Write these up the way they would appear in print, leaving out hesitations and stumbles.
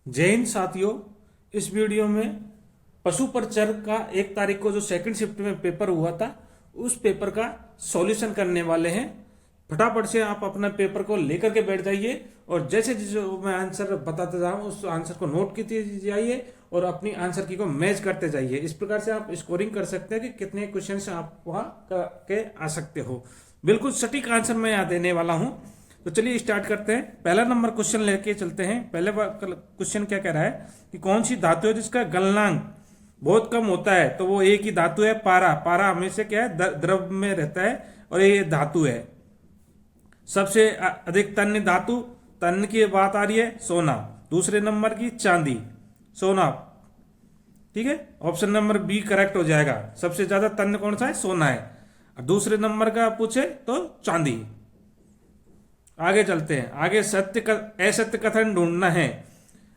जय हिंद साथियों। इस वीडियो में पशु परचर का 1 तारीख को जो सेकंड शिफ्ट में पेपर हुआ था उस पेपर का सॉल्यूशन करने वाले हैं। फटाफट से आप अपना पेपर को लेकर के बैठ जाइए और जैसे जो मैं आंसर बताता जाऊँ उस आंसर को नोट कीजिए जाइए और अपनी आंसर की को मैच करते जाइए। इस प्रकार से आप स्कोरिंग कर सकते हैं कि कितने क्वेश्चन आप वहाँ के आ सकते हो। बिल्कुल सटीक आंसर मैं यहाँ देने वाला हूँ। तो चलिए स्टार्ट करते हैं। पहला नंबर क्वेश्चन लेके चलते हैं। पहले क्वेश्चन क्या कह रहा है कि कौन सी धातु है जिसका गलनांक बहुत कम होता है। तो वो एक ही धातु है पारा। पारा हमेशा क्या है द्रव में रहता है और ये धातु है। सबसे अधिक तन्य धातु, तन्य की बात आ रही है, सोना। दूसरे नंबर की चांदी, सोना। ठीक है, ऑप्शन नंबर बी करेक्ट हो जाएगा। सबसे ज्यादा तन्य कौन सा है? सोना है। और दूसरे नंबर का पूछे तो चांदी। आगे चलते हैं। आगे असत्य कथन ढूंढना है।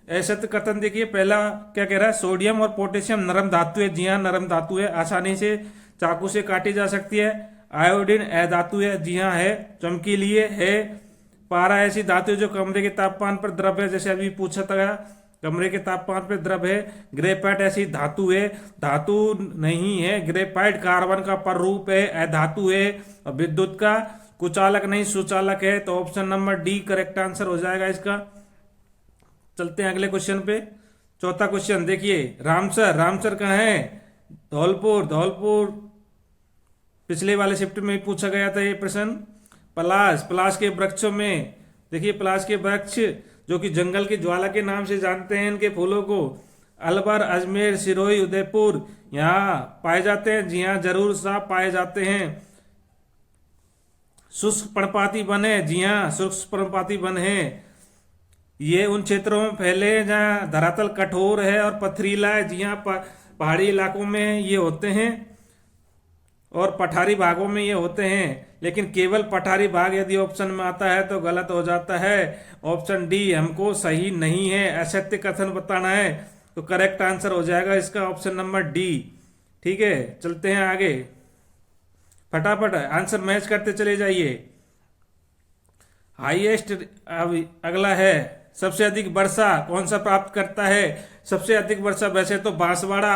असत्य कथन देखिए, पहला क्या कह रहा है, सोडियम और पोटेशियम नरम धातु है। जी हाँ, नरम धातु है, आसानी से चाकू से काटी जा सकती है। आयोडीन अधातु है। जी हाँ है, चमकीली है। पारा ऐसी धातु है जो कमरे के तापमान पर द्रव है, जैसे अभी पूछा था, कमरे के तापमान पर द्रव है। ग्रेफाइट ऐसी धातु है, धातु नहीं है। ग्रेफाइट कार्बन का पररूप है, अधातु है। और विद्युत का कुचालक नहीं सुचालक है। तो option number D correct answer हो जाएगा इसका। चलते हैं अगले क्वेश्चन पे। चौथा क्वेश्चन देखिए, रामसर। रामसर कहाँ है? धौलपुर। धौलपुर पिछले वाले शिफ्ट में पूछा गया था ये प्रश्न। पलाश। पलाश के वृक्षों में देखिए, पलाश के वृक्ष जो कि जंगल की ज्वाला के नाम से जानते हैं इनके फूलों को, अलवर, अजमेर, सिरोही, उदयपुर यहाँ पाए जाते हैं। जी हाँ, जरूर साहब पाए जाते हैं। शुष्क पर्णपाती वन है। जी हाँ, शुष्क पर्णपाती वन है। ये उन क्षेत्रों में फैले जहाँ धरातल कठोर है और पथरीला है। जी हाँ, पहाड़ी इलाकों में ये होते हैं और पठारी भागों में ये होते हैं। लेकिन केवल पठारी भाग यदि ऑप्शन में आता है तो गलत हो जाता है। ऑप्शन डी हमको सही नहीं है, असत्य कथन बताना है। तो करेक्ट आंसर हो जाएगा इसका ऑप्शन नंबर डी। ठीक है, चलते हैं आगे। फटाफट आंसर मैच करते चले जाइए। हाईएस्ट अगला है, सबसे अधिक वर्षा कौन सा प्राप्त करता है? सबसे अधिक वर्षा वैसे तो बांसवाड़ा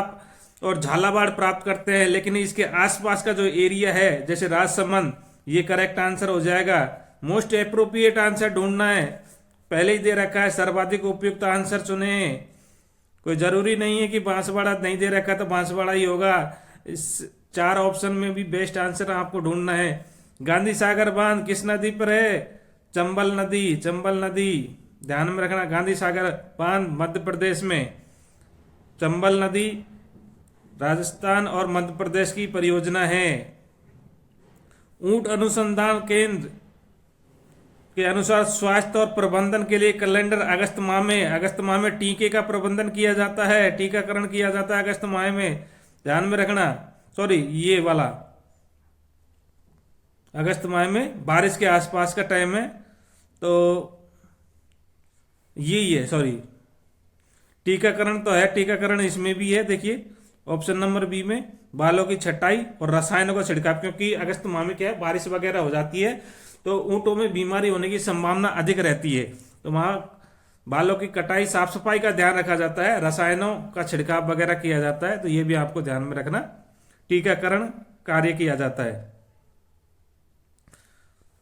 और झालावाड़ प्राप्त करते हैं, लेकिन इसके आसपास का जो एरिया है जैसे राजसमंद, ये करेक्ट आंसर हो जाएगा। मोस्ट अप्रोप्रिएट आंसर ढूंढना है। पहले ही दे रखा है सर्वाधिक उपयुक्त आंसर चुने। कोई जरूरी नहीं है कि बांसवाड़ा नहीं दे रखा तो बांसवाड़ा ही होगा। इस 4 ऑप्शन में भी बेस्ट आंसर आपको ढूंढना है। गांधी सागर बांध किस नदी पर है? चंबल नदी। चंबल नदी ध्यान में रखना। गांधी सागर बांध मध्य प्रदेश में, चंबल नदी राजस्थान और मध्य प्रदेश की परियोजना है। ऊंट अनुसंधान केंद्र के अनुसार स्वास्थ्य और प्रबंधन के लिए कैलेंडर अगस्त माह में टीके का प्रबंधन किया जाता है, टीकाकरण किया जाता है अगस्त माह में। ध्यान में रखना। सॉरी, ये वाला अगस्त माह में बारिश के आसपास का टाइम है, तो यही है। सॉरी, टीकाकरण तो है, टीकाकरण इसमें भी है। देखिए ऑप्शन नंबर बी में बालों की छटाई और रसायनों का छिड़काव, क्योंकि अगस्त माह में क्या है बारिश वगैरह हो जाती है तो ऊँटों में बीमारी होने की संभावना अधिक रहती है। तो वहाँ बालों की कटाई, साफ सफाई का ध्यान रखा जाता है, रसायनों का छिड़काव वगैरह किया जाता है। तो ये भी आपको ध्यान में रखना, टीकाकरण कार्य किया जाता है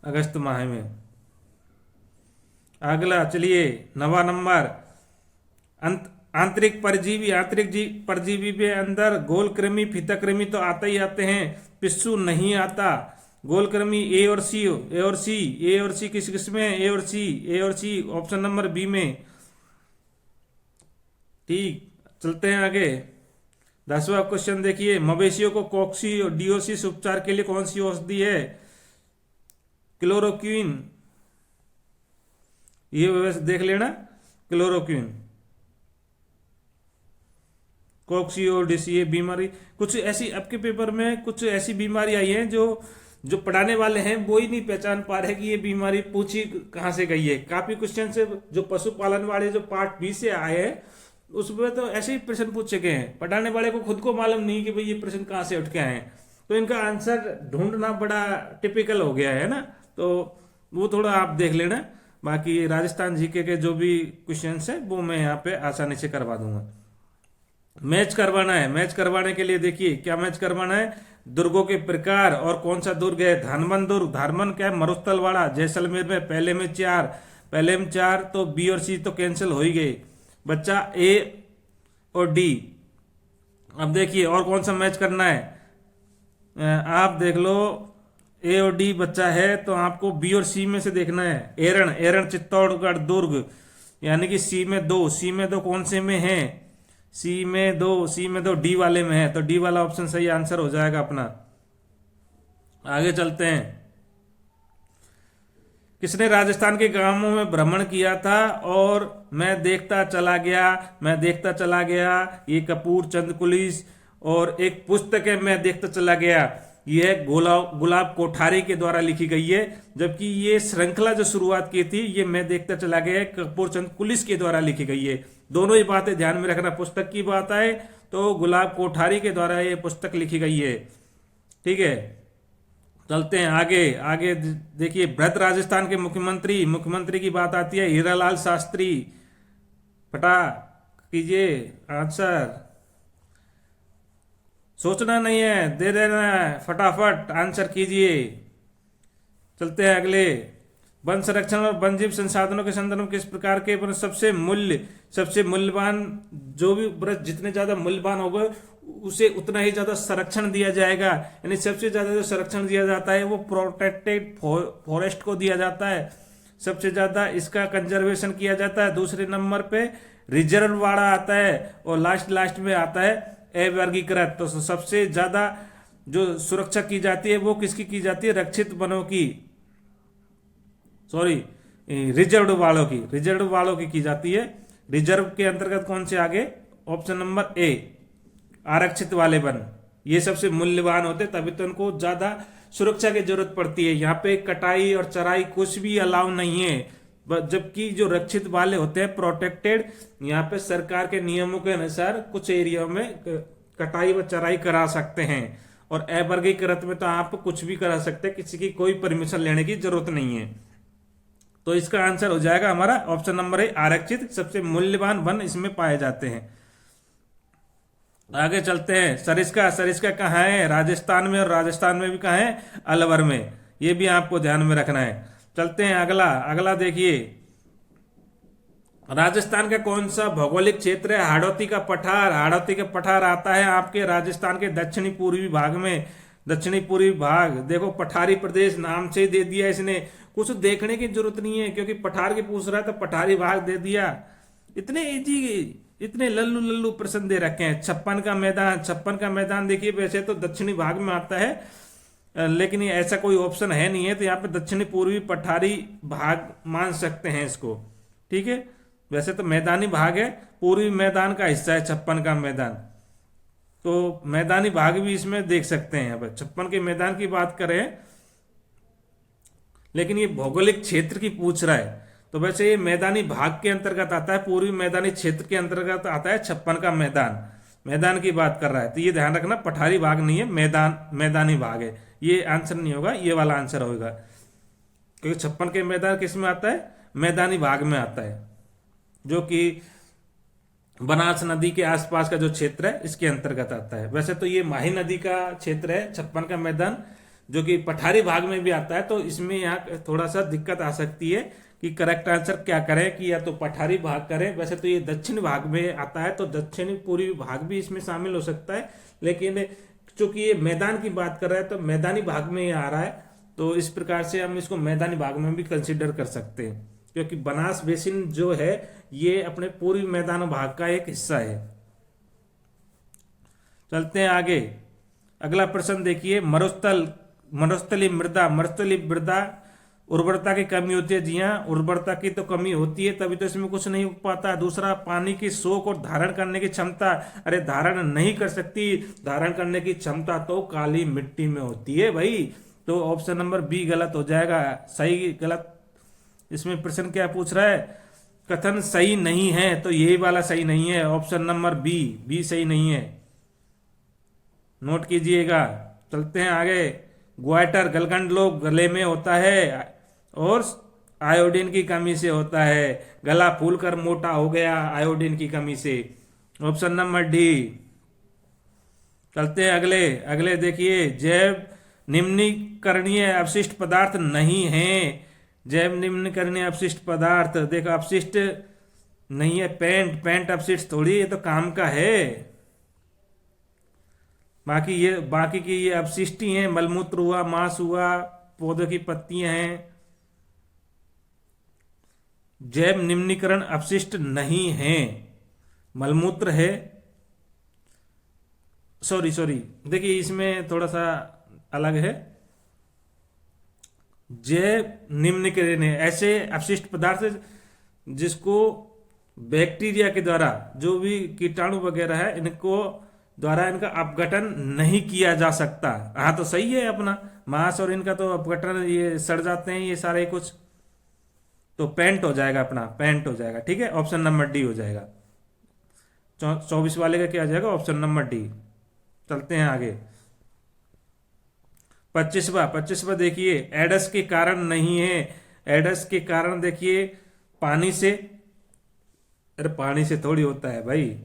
अगस्त माह में। अगला चलिए, 9वां नंबर, आंतरिक परजीवी। परजीवी के अंदर गोल कृमि, फीता कृमि तो आते ही आते हैं, पिस्सू नहीं आता। गोल कृमि ए और सी किस किस में? ए और सी ऑप्शन नंबर बी में। ठीक, चलते हैं आगे। 10वां क्वेश्चन देखिए, मवेशियों को कोक्सीडियोसिस उपचार के लिए कौन सी औषधि है? क्लोरोक्विन। ये व्यवस्था देख लेना, क्लोरोक्विन, कोक्सीडियोसिस। ये बीमारी कुछ ऐसी, आपके पेपर में कुछ ऐसी बीमारी आई है जो पढ़ाने वाले हैं वो ही नहीं पहचान पा रहे कि ये बीमारी पूछी कहाँ से गई है। काफी क्वेश्चन से जो पशुपालन वाले जो पार्ट बी से आए हैं उसमें तो ऐसे ही प्रश्न पूछे गए हैं। पढ़ाने वाले को खुद को मालूम नहीं कि भाई ये प्रश्न कहाँ से उठ के आए हैं, तो इनका आंसर ढूंढना बड़ा टिपिकल हो गया है ना। तो वो थोड़ा आप देख लेना। बाकी राजस्थान जीके के जो भी क्वेश्चंस है वो मैं यहाँ पे आसानी से करवा दूंगा। मैच करवाना है, मैच करवाने के लिए देखिए क्या मैच करवाना है, दुर्गों के प्रकार और कौन सा दुर्ग है, धानमन दुर्ग, धानमन क्या है, मरुस्थलवाड़ा, जैसलमेर में पहले में चार, तो बी और सी तो कैंसिल हो ही गए, बच्चा ए और डी। अब देखिए और कौन सा मैच करना है, आप देख लो ए और डी बच्चा है तो आपको बी और सी में से देखना है। एरण, एरण चित्तौड़गढ़ दुर्ग, यानी कि सी में दो कौन से में है, सी में दो डी वाले में है, तो डी वाला ऑप्शन सही आंसर हो जाएगा अपना। आगे चलते हैं। किसने राजस्थान के गांवों में भ्रमण किया था और मैं देखता चला गया, ये कपूर चंद कुलीस, और एक पुस्तक है मैं देखता चला गया, यह गुलाब कोठारी के द्वारा लिखी गई है, जबकि ये श्रृंखला जो शुरुआत की थी ये मैं देखता चला गया कपूर चंद कुलीस के द्वारा लिखी गई है। दोनों ही बातें ध्यान में रखना, पुस्तक की बात आए तो गुलाब कोठारी के द्वारा ये पुस्तक लिखी गई है। ठीक है, चलते हैं आगे। आगे देखिए भ्रत राजस्थान के मुख्यमंत्री की बात आती है, हीरालाल शास्त्री। फटा कीजिए आंसर, सोचना नहीं है, दे देना है, फटाफट आंसर कीजिए। चलते हैं अगले। वन संरक्षण और वन जीव संसाधनों के संदर्भ में किस प्रकार के वन सबसे मूल्यवान, जो भी वृक्ष जितने ज्यादा मूल्यवान होगा उसे उतना ही ज्यादा संरक्षण दिया जाएगा, यानी सबसे ज्यादा जो संरक्षण दिया जाता है वो प्रोटेक्टेड फॉरेस्ट को दिया जाता है, सबसे ज्यादा इसका कंजर्वेशन किया जाता है। दूसरे नंबर पे रिजर्व वाड़ा आता है और लास्ट में आता है अवर्गीकृत। तो सबसे ज्यादा जो सुरक्षा की जाती है वो किसकी की जाती है, रक्षित वनों की, सॉरी रिजर्व वालों की जाती है। रिजर्व के अंतर्गत कौन से आगे, ऑप्शन नंबर ए आरक्षित वाले वन, ये सबसे मूल्यवान होते, तभी तो उनको ज्यादा सुरक्षा की जरूरत पड़ती है। यहाँ पे कटाई और चराई कुछ भी अलाउ नहीं है, जबकि जो रक्षित वाले होते हैं प्रोटेक्टेड, यहाँ पे सरकार के नियमों के अनुसार कुछ एरिया में कटाई व चराई करा सकते हैं, और अवर्गीकृत में तो आप कुछ भी करा सकते हैं, किसी की कोई परमिशन लेने की जरूरत नहीं है। तो इसका आंसर हो जाएगा हमारा ऑप्शन नंबर ए आरक्षित, सबसे मूल्यवान वन इसमें पाए जाते हैं। आगे चलते हैं। सरिस्का कहाँ है, राजस्थान में, और राजस्थान में भी कहाँ है, अलवर में, ये भी आपको ध्यान में रखना है। चलते हैं अगला देखिए, राजस्थान का कौन सा भौगोलिक क्षेत्र है, हाड़ौती का पठार आता है आपके राजस्थान के दक्षिणी पूर्वी भाग में। दक्षिणी पूर्वी भाग देखो, पठारी प्रदेश नाम से दे दिया इसने, कुछ देखने की जरूरत नहीं है क्योंकि पठार के पूछ रहा है तो पठारी भाग दे दिया। इतने इजी, इतने लल्लू प्रश्न दे रखे हैं। छप्पन का मैदान देखिए, वैसे तो दक्षिणी भाग में आता है लेकिन ये ऐसा कोई ऑप्शन है नहीं है, तो यहाँ पे दक्षिणी पूर्वी पठारी भाग मान सकते हैं इसको। ठीक है, वैसे तो मैदानी भाग है, पूर्वी मैदान का हिस्सा है छप्पन का मैदान, तो मैदानी भाग भी इसमें देख सकते हैं। अब छप्पन के मैदान की बात करें, लेकिन ये भौगोलिक क्षेत्र की पूछ रहा है, तो वैसे ये मैदानी भाग के अंतर्गत आता है, पूर्वी मैदानी क्षेत्र के अंतर्गत आता है छप्पन का मैदान की बात कर रहा है। तो ये ध्यान रखना, पठारी भाग नहीं है, मैदानी भाग है, ये आंसर नहीं होगा, ये वाला आंसर होगा, क्योंकि छप्पन के मैदान किस में आता है, मैदानी भाग में आता है, जो कि बनास नदी के आसपास का जो क्षेत्र है इसके अंतर्गत आता है। वैसे तो ये माही नदी का क्षेत्र है छप्पन का मैदान, जो कि पठारी भाग में भी आता है, तो इसमें यहाँ थोड़ा सा दिक्कत आ सकती है कि करेक्ट आंसर क्या करें, कि या तो पठारी भाग करें। वैसे तो ये दक्षिण भाग में आता है, तो दक्षिणी पूर्वी भाग भी इसमें शामिल हो सकता है, लेकिन चूंकि ये मैदान की बात कर रहा है तो मैदानी भाग में ये आ रहा है, तो इस प्रकार से हम इसको मैदानी भाग में भी कंसिडर कर सकते हैं, क्योंकि बनास बेसिन जो है ये अपने पूर्वी मैदान भाग का एक हिस्सा है। चलते हैं आगे। अगला प्रश्न देखिए, मरुस्थली मृदा उर्वरता की कमी होती है। जी हाँ, उर्वरता की तो कमी होती है, तभी तो इसमें कुछ नहीं हो पाता। दूसरा, पानी की सोख और धारण करने की क्षमता, अरे धारण नहीं कर सकती, धारण करने की क्षमता तो काली मिट्टी में होती है भाई, तो ऑप्शन नंबर बी गलत हो जाएगा। सही गलत इसमें प्रश्न क्या पूछ रहा है, कथन सही नहीं है, तो यही वाला सही नहीं है, ऑप्शन नंबर बी सही नहीं है, नोट कीजिएगा। चलते हैं आगे। ग्वाइटर गलगंड लोग गले में होता है और आयोडीन की कमी से होता है। गला फूलकर मोटा हो गया आयोडीन की कमी से। Option number D. चलते हैं अगले अगले देखिए, जैव निम्नीकरणीय अपशिष्ट पदार्थ नहीं है। जैव निम्नीकरणीय अपशिष्ट पदार्थ, देखो अपशिष्ट नहीं है, पेंट पेंट अपशिष्ट थोड़ी, ये तो काम का है। बाकी की ये अपशिष्ट ही हैं, मलमूत्र हुआ, मांस हुआ, पौधों की पत्तियां हैं। जैव निम्नीकरण अपशिष्ट नहीं है, मलमूत्र है। सॉरी सॉरी, देखिए इसमें थोड़ा सा अलग है। जैव निम्नीकरणीय ऐसे अपशिष्ट पदार्थ जिसको बैक्टीरिया के द्वारा, जो भी कीटाणु वगैरह है, इनको द्वारा इनका अपघटन नहीं किया जा सकता। हाँ तो सही है अपना, मांस और इनका तो अपघटन, ये सड़ जाते हैं ये सारे कुछ, तो पेंट हो जाएगा अपना, पेंट हो जाएगा। ठीक है, ऑप्शन नंबर डी हो जाएगा। 24 वाले का क्या आ जाएगा? Option number D. चलते हैं आगे। 25वां देखिए, एडस के कारण नहीं है। एडस के कारण देखिए, पानी से, अरे पानी से थोड़ी होता है भाई।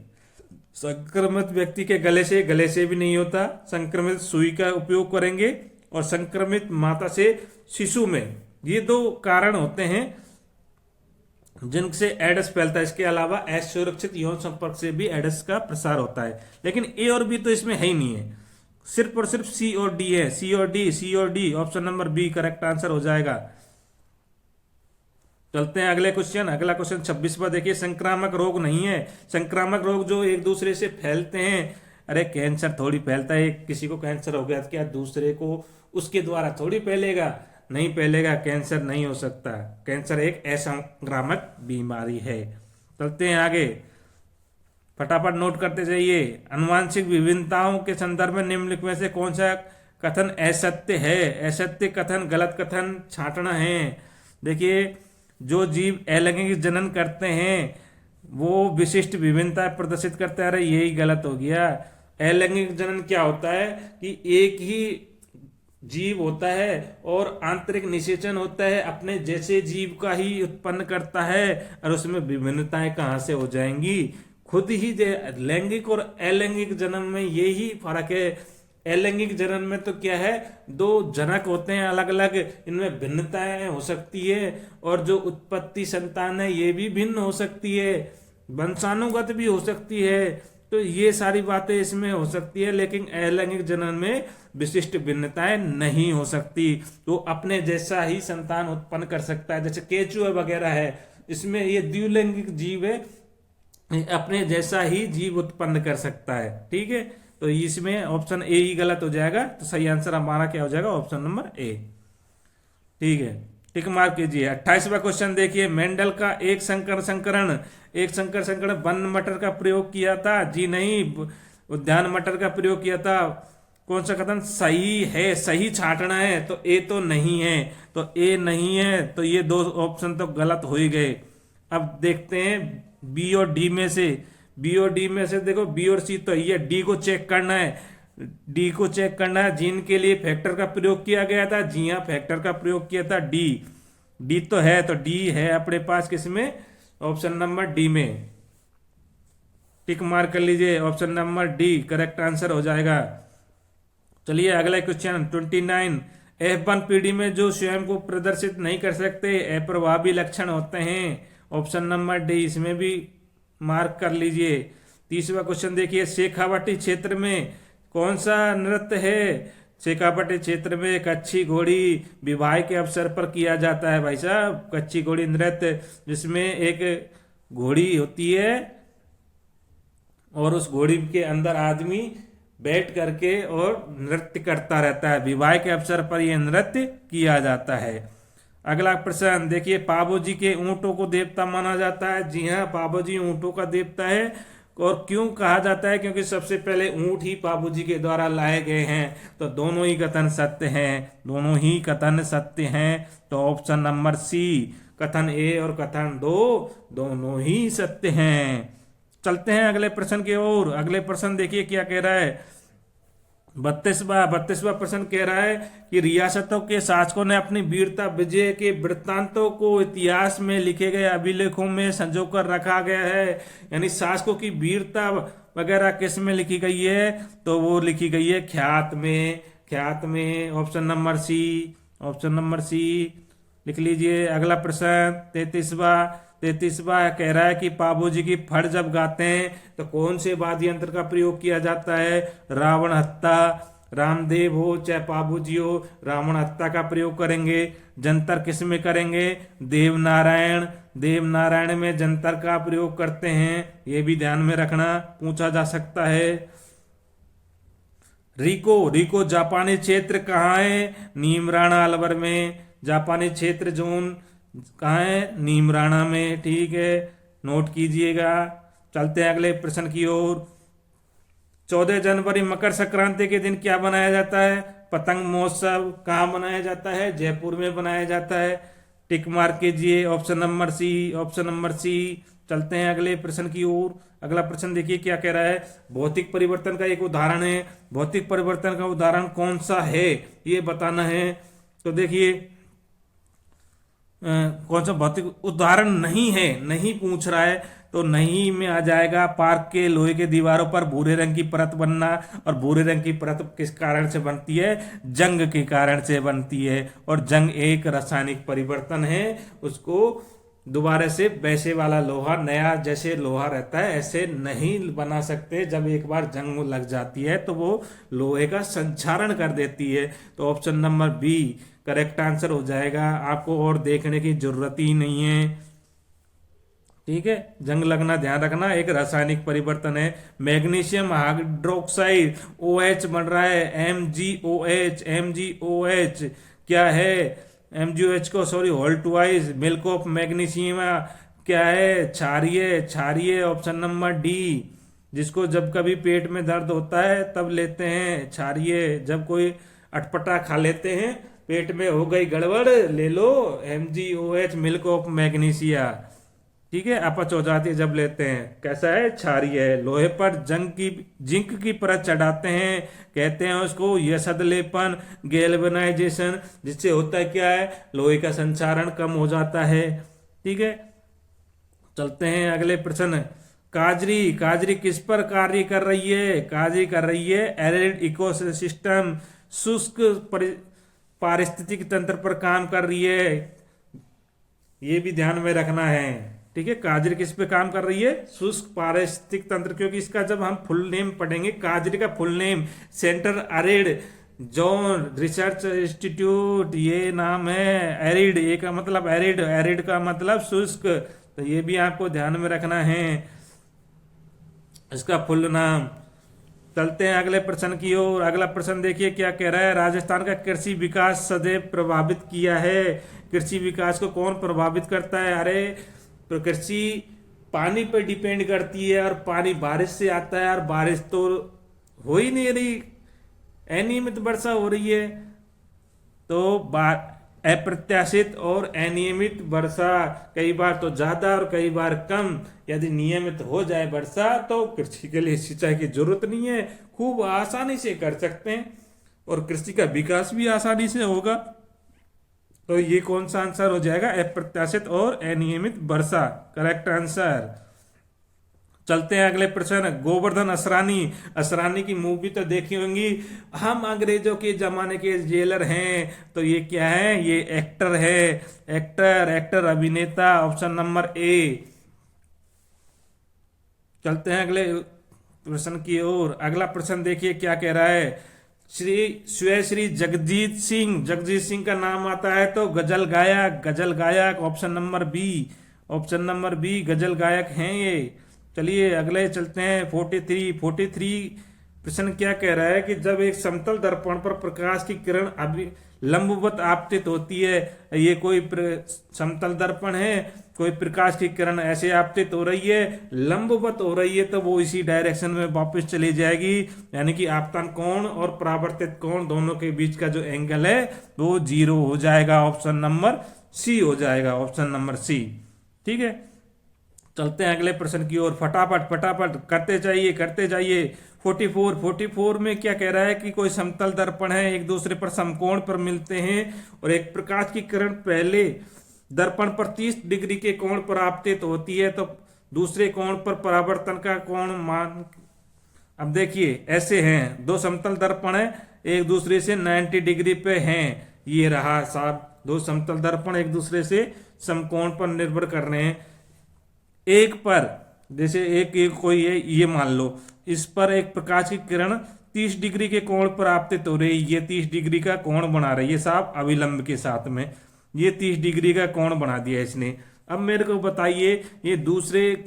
संक्रमित व्यक्ति के गले से भी नहीं होता। संक्रमित सुई का उपयोग करेंगे और संक्रमित माता से शिशु में, ये दो कारण होते हैं जिनसे एडस फैलता है। इसके अलावा असुरक्षित यौन संपर्क से भी एडस का प्रसार होता है। लेकिन ए और बी तो इसमें है ही नहीं है, सिर्फ और सिर्फ सी और डी है। सी और D option number B correct answer हो जाएगा। चलते हैं अगले क्वेश्चन। अगला क्वेश्चन 26वां देखिए, संक्रामक रोग नहीं है। संक्रामक रोग जो एक दूसरे से फैलते हैं, अरे कैंसर थोड़ी फैलता है। किसी को कैंसर हो गया तो क्या दूसरे को उसके द्वारा थोड़ी फैलेगा? नहीं फैलेगा, कैंसर नहीं हो सकता। कैंसर एक असंक्रामक बीमारी है। चलते हैं आगे, फटाफट नोट करते जाइए। आनुवांशिक विभिन्नताओं के संदर्भ में निम्नलिखित में से कौन सा कथन असत्य है? असत्य कथन, गलत कथन छांटना है। देखिए, जो जीव अलैंगिक जनन करते हैं वो विशिष्ट विभिन्नता प्रदर्शित करते हैं। अरे यही गलत हो गया। अलैंगिक जनन क्या होता है कि एक ही जीव होता है और आंतरिक निषेचन होता है, अपने जैसे जीव का ही उत्पन्न करता है, और उसमें विभिन्नताएं कहाँ से हो जाएंगी? खुद ही लैंगिक और अलैंगिक जन्म में यही फर्क है। अलैंगिक जनन में तो क्या है, दो जनक होते हैं अलग अलग, इनमें भिन्नताएं हो सकती है, और जो उत्पत्ति संतान है ये भी भिन्न हो सकती है, वंशानुगत भी हो सकती है। तो ये सारी बातें इसमें हो सकती है, लेकिन अलैंगिक जनन में विशिष्ट भिन्नताएं नहीं हो सकती। तो अपने जैसा ही संतान उत्पन्न कर सकता है, जैसे केचुआ वगैरह है, इसमें ये द्विलैंगिक जीव है, अपने जैसा ही जीव उत्पन्न कर सकता है। ठीक है, तो इसमें ऑप्शन ए ही गलत हो जाएगा। तो सही आंसर हमारा क्या हो जाएगा? Option number A. ठीक है, टिक मार्क कीजिए। 28वां क्वेश्चन देखिए, मेंडल का एक संकर संकरण वन मटर का प्रयोग किया था? जी नहीं, उद्यान मटर का प्रयोग किया था। कौन सा कथन सही है? सही छांटना है, तो ए तो नहीं है, तो ए नहीं है, तो ये दो ऑप्शन तो गलत हो ही गए। अब देखते हैं बी और डी में से। देखो बी और सी तो ये, डी को चेक करना है। जीन के लिए फैक्टर का प्रयोग किया गया था। जी हाँ, फैक्टर का प्रयोग किया था। डी तो है, तो डी है अपने पास किसमें? ऑप्शन नंबर डी में। टिक मार्क कर लीजिए, option number D correct answer हो जाएगा। चलिए अगला क्वेश्चन 29। F1 पीढ़ी में जो स्वयं को प्रदर्शित नहीं कर सकते, अप्रभावी लक्षण होते हैं। ऑप्शन नंबर डी, इसमें भी मार्क कर लीजिए। 30वां क्वेश्चन देखिए, शेखावाटी क्षेत्र में कौन सा नृत्य है? शेखावाटी क्षेत्र में कच्ची घोड़ी विवाह के अवसर पर किया जाता है भाई साहब। कच्ची घोड़ी नृत्य, जिसमें एक घोड़ी होती है और उस घोड़ी के अंदर आदमी बैठ करके और नृत्य करता रहता है। विवाह के अवसर पर यह नृत्य किया जाता है। अगला प्रश्न देखिए, पाबोजी के ऊंटों को देवता माना जाता है? जी हाँ, पाबोजी ऊंटों का देवता है। और क्यों कहा जाता है? क्योंकि सबसे पहले ऊंट ही पाबोजी के द्वारा लाए गए हैं। तो दोनों ही कथन सत्य हैं। तो ऑप्शन नंबर सी, कथन ए और कथन दो दोनों ही सत्य हैं। चलते हैं अगले प्रश्न की ओर। अगले प्रश्न देखिए क्या कह रहा है। बत्तीसवा प्रश्न कह रहा है कि रियासतों के शासकों ने अपनी वीरता विजय के वृत्तांतों को इतिहास में लिखे गए अभिलेखों में संजोकर रखा गया है। यानी शासकों की वीरता वगैरह किस में लिखी गई है, तो वो लिखी गई है ख्यात में। ख्यात में ऑप्शन नंबर सी लिख लीजिए। अगला प्रश्न 33वां कह रहा है कि पाबूजी की फट जब गाते हैं तो कौन से वाद्य यंत्र का प्रयोग किया जाता है। रावण हत्ता, रामदेव हो चाहे पाबूजी हो, रावण हत्ता का प्रयोग करेंगे। जंतर किस में करेंगे, देवनारायण में जंतर का प्रयोग करते हैं। ये भी ध्यान में रखना, पूछा जा सकता है। रिको जापानी क्षेत्र कहाँ है, नीमराणा अलवर में। जापानी क्षेत्र जोन कहाँ है, नीमराणा में। ठीक है, नोट कीजिएगा। चलते हैं अगले प्रश्न की ओर। 14 जनवरी मकर संक्रांति के दिन क्या बनाया जाता है, पतंग महोत्सव। कहाँ बनाया जाता है, जयपुर में बनाया जाता है। टिक मार्क कीजिए, ऑप्शन नंबर सी। चलते हैं अगले प्रश्न की ओर। अगला प्रश्न देखिए क्या कह रहा है, भौतिक परिवर्तन का एक उदाहरण है। भौतिक परिवर्तन का उदाहरण कौन सा है ये बताना है। तो देखिए कौन सा भौतिक उदाहरण नहीं है, नहीं पूछ रहा है, तो नहीं में आ जाएगा पार्क के लोहे के दीवारों पर भूरे रंग की परत बनना। और भूरे रंग की परत किस कारण से बनती है, जंग के कारण से बनती है। और जंग एक रासायनिक परिवर्तन है, उसको दोबारा से वैसे वाला लोहा, नया जैसे लोहा रहता है ऐसे नहीं बना सकते। जब एक बार जंग लग जाती है तो वो लोहे का संक्षारण कर देती है। तो option number B correct answer हो जाएगा, आपको और देखने की जरूरत ही नहीं है। ठीक है, जंग लगना ध्यान रखना एक रासायनिक परिवर्तन है। मैग्नीशियम हाइड्रोक्साइड OH बन रहा है MgOH क्या है, MgOH को sorry Holt wise milk of magnesium क्या है, क्षारीय ऑप्शन नंबर डी। जिसको जब कभी पेट में दर्द होता है तब लेते हैं क्षारीय। जब कोई अटपटा खा लेते हैं, पेट में हो गई गड़बड़, ले लो MgOH मिल्क ऑफ मैग्नीशिया। ठीक है, अपच हो जाती है जब लेते हैं। कैसा है, क्षारीय है। लोहे पर जिंक की परत चढ़ाते हैं, कहते हैं उसको यसद लेपन, गैल्वेनाइजेशन, जिससे होता है क्या है, लोहे का संचारण कम हो जाता है। ठीक है, चलते हैं अगले प्रश्न। काजरी किस पर कार्य कर रही है, काजरी कर रही है एरिड इकोसिस्टम, शुष्क पारिस्थितिक तंत्र पर काम कर रही है। ये भी ध्यान में रखना है। ठीक है, काजरी किस पे काम कर रही है, शुष्क पारिस्थितिक तंत्र। क्योंकि इसका जब हम फुल नेम पढ़ेंगे, काजरी का full name centre arid zone research institute, ये नाम है। एरिड ये का मतलब एरिड का मतलब शुष्क, तो ये भी आपको ध्यान में रखना है इसका फुल नाम। चलते हैं अगले प्रश्न की ओर। अगला प्रश्न देखिए क्या कह रहा है, राजस्थान का कृषि विकास सदैव प्रभावित किया है। कृषि विकास को कौन प्रभावित करता है, अरे तो कृषि पानी पर डिपेंड करती है, और पानी बारिश से आता है, और बारिश तो हो ही नहीं रही, अनियमित वर्षा हो रही है। तो अप्रत्याशित और अनियमित वर्षा, कई बार तो ज्यादा और कई बार कम। यदि नियमित हो जाए वर्षा तो कृषि के लिए सिंचाई की जरूरत नहीं है, खूब आसानी से कर सकते हैं, और कृषि का विकास भी आसानी से होगा। तो ये कौन सा आंसर हो जाएगा, अप्रत्याशित और अनियमित वर्षा, करेक्ट आंसर। चलते हैं अगले प्रश्न। गोवर्धन असरानी की मूवी तो देखी होंगी। हम अंग्रेजों के जमाने के जेलर हैं, तो ये क्या है, ये एक्टर है। एक्टर अभिनेता, ऑप्शन नंबर ए। चलते हैं अगले प्रश्न की ओर। अगला प्रश्न देखिए क्या कह रहा है, श्री जगजीत सिंह का नाम आता है तो गजल गायक ऑप्शन नंबर बी गजल गायक हैं ये। चलिए अगले चलते हैं। 43 प्रश्न क्या कह रहा है कि जब एक समतल दर्पण पर प्रकाश की किरण अभी लंबवत आपतित होती है, ये कोई समतल दर्पण है, कोई प्रकाश की किरण ऐसे आपतित हो रही है, लंबवत हो रही है, तो वो इसी डायरेक्शन में वापस चली जाएगी। यानी कि आपतन कोण और परावर्तित कोण दोनों के बीच का जो एंगल है वो 0 हो जाएगा। ऑप्शन नंबर सी हो जाएगा, ऑप्शन नंबर सी। ठीक है, चलते हैं अगले प्रश्न की ओर, फटाफट फटाफट करते जाइए करते जाइए। 44 में क्या कह रहा है कि कोई समतल दर्पण है, एक दूसरे पर समकोण पर मिलते हैं और एक प्रकाश की किरण पहले दर्पण पर 30 डिग्री के कोण पर आपतित होती है तो दूसरे कोण पर परावर्तन का कोण मान। अब देखिए ऐसे हैं, दो समतल दर्पण है, एक दूसरे से 90 डिग्री पे हैं। ये रहा साहब, दो समतल दर्पण एक दूसरे से समकोण पर निर्भर कर रहे हैं। एक पर जैसे एक कोई है, ये मान लो इस पर एक प्रकाश की किरण 30 डिग्री के कोण पर आपतित हो रही है, ये 30 डिग्री का कोण बना रही है साहब अविलंब के साथ में, ये 30 डिग्री का कोण बना दिया इसने। अब मेरे को बताइए ये दूसरे,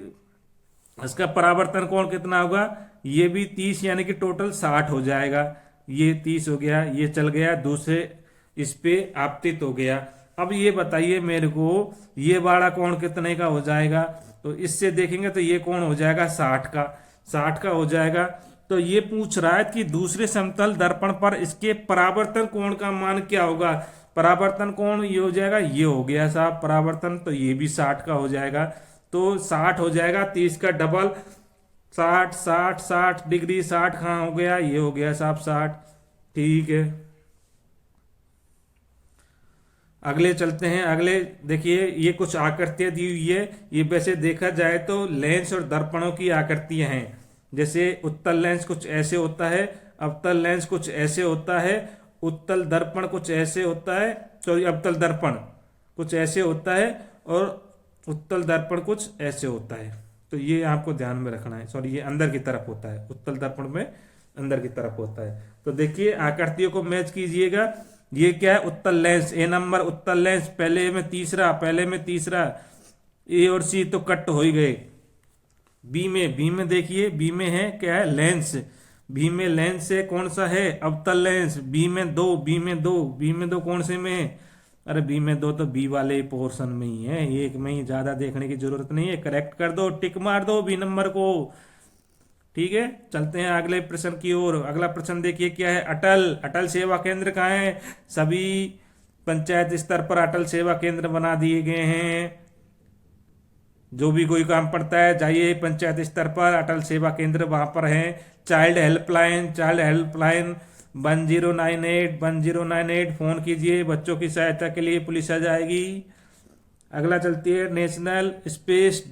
इसका परावर्तन कोण कितना होगा, ये भी 30 यानी कि टोटल 60 हो जाएगा। ये 30 हो गया, ये चल गया दूसरे इस पे आपतित हो गया। अब ये बताइए मेरे को ये वाला कोण कितने का हो जाएगा, तो इससे देखेंगे तो ये कोण हो जाएगा 60 का, 60 का हो जाएगा। तो ये पूछ रहा है कि दूसरे समतल दर्पण पर इसके परावर्तन कोण का मान क्या होगा। परावर्तन कोण ये हो जाएगा, ये हो गया साहब परावर्तन, तो ये भी 60 का हो जाएगा। तो 60 हो जाएगा, 30 का डबल 60 60 60 डिग्री, 60 कहाँ हो गया, ये हो गया साहब 60। ठीक है, अगले चलते हैं। अगले देखिए ये कुछ आकृतियां दी हुई है, ये वैसे देखा जाए तो लेंस और दर्पणों की आकृतियां हैं। जैसे उत्तल लेंस कुछ ऐसे होता है, अवतल लेंस कुछ ऐसे होता है, उत्तल दर्पण कुछ ऐसे होता है, सॉरी अवतल दर्पण कुछ ऐसे होता है और उत्तल दर्पण कुछ ऐसे होता है। तो ये आपको ध्यान में रखना है, सॉरी ये अंदर की तरफ होता है, उत्तल दर्पण में अंदर की तरफ होता है। तो देखिए आकृतियों को मैच कीजिएगा। ये क्या है, उत्तल लेंस, ए नंबर उत्तल लेंस, पहले में तीसरा, ए और सी तो कट हो ही गए। बी में देखिए, बी में है क्या है, लेंस, बी में लेंस है, कौन सा है, अवतल लेंस। बी में दो कौन से में है, अरे बी में दो तो बी वाले पोर्शन में ही है, एक में ही, ज्यादा देखने की जरूरत नहीं है। करेक्ट कर दो, टिक मार दो बी नंबर को। ठीक है, चलते हैं अगले प्रश्न की ओर। अगला प्रश्न देखिए क्या है, अटल सेवा केंद्र कहाँ है, सभी पंचायत स्तर पर अटल सेवा केंद्र बना दिए गए हैं। जो भी कोई काम पड़ता है जाइए पंचायत स्तर पर, अटल सेवा केंद्र वहां पर है। चाइल्ड हेल्पलाइन 1098 फोन कीजिए, बच्चों की सहायता के लिए पुलिस आ जाएगी। अगला चलती है नेशनल स्पेस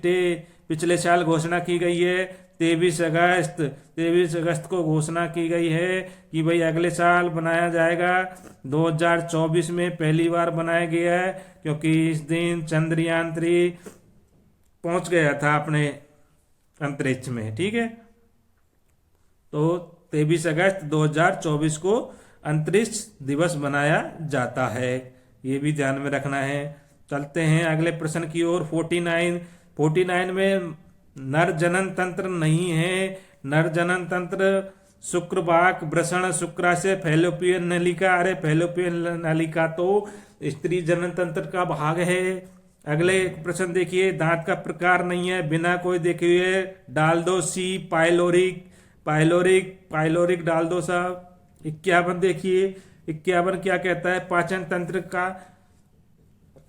डे पिछले साल घोषणा की गई है 23 अगस्त को घोषणा की गई है कि भाई अगले साल बनाया जाएगा। 2024 में पहली बार बनाया गया है क्योंकि इस दिन चंद्रयान 3 पहुंच गया था अपने अंतरिक्ष में। ठीक है, तो 23 अगस्त 2024 को अंतरिक्ष दिवस बनाया जाता है, ये भी ध्यान में रखना है। चलते हैं अगले प्रश्न की ओर। 49 में नर जनन तंत्र नहीं है। नर जनन तंत्र शुक्रवाक, वृषण, शुक्राशय, फैलोपियन नलिका। अरे फैलोपियन नलिका तो स्त्री जनन तंत्र का भाग है। अगले प्रश्न देखिए, दांत का प्रकार नहीं है, बिना कोई देखे हुए डाल दो सी, पाइलोरिक डाल दो साहब। 51 देखिए, 51 क्या कहता है, पाचन तंत्र का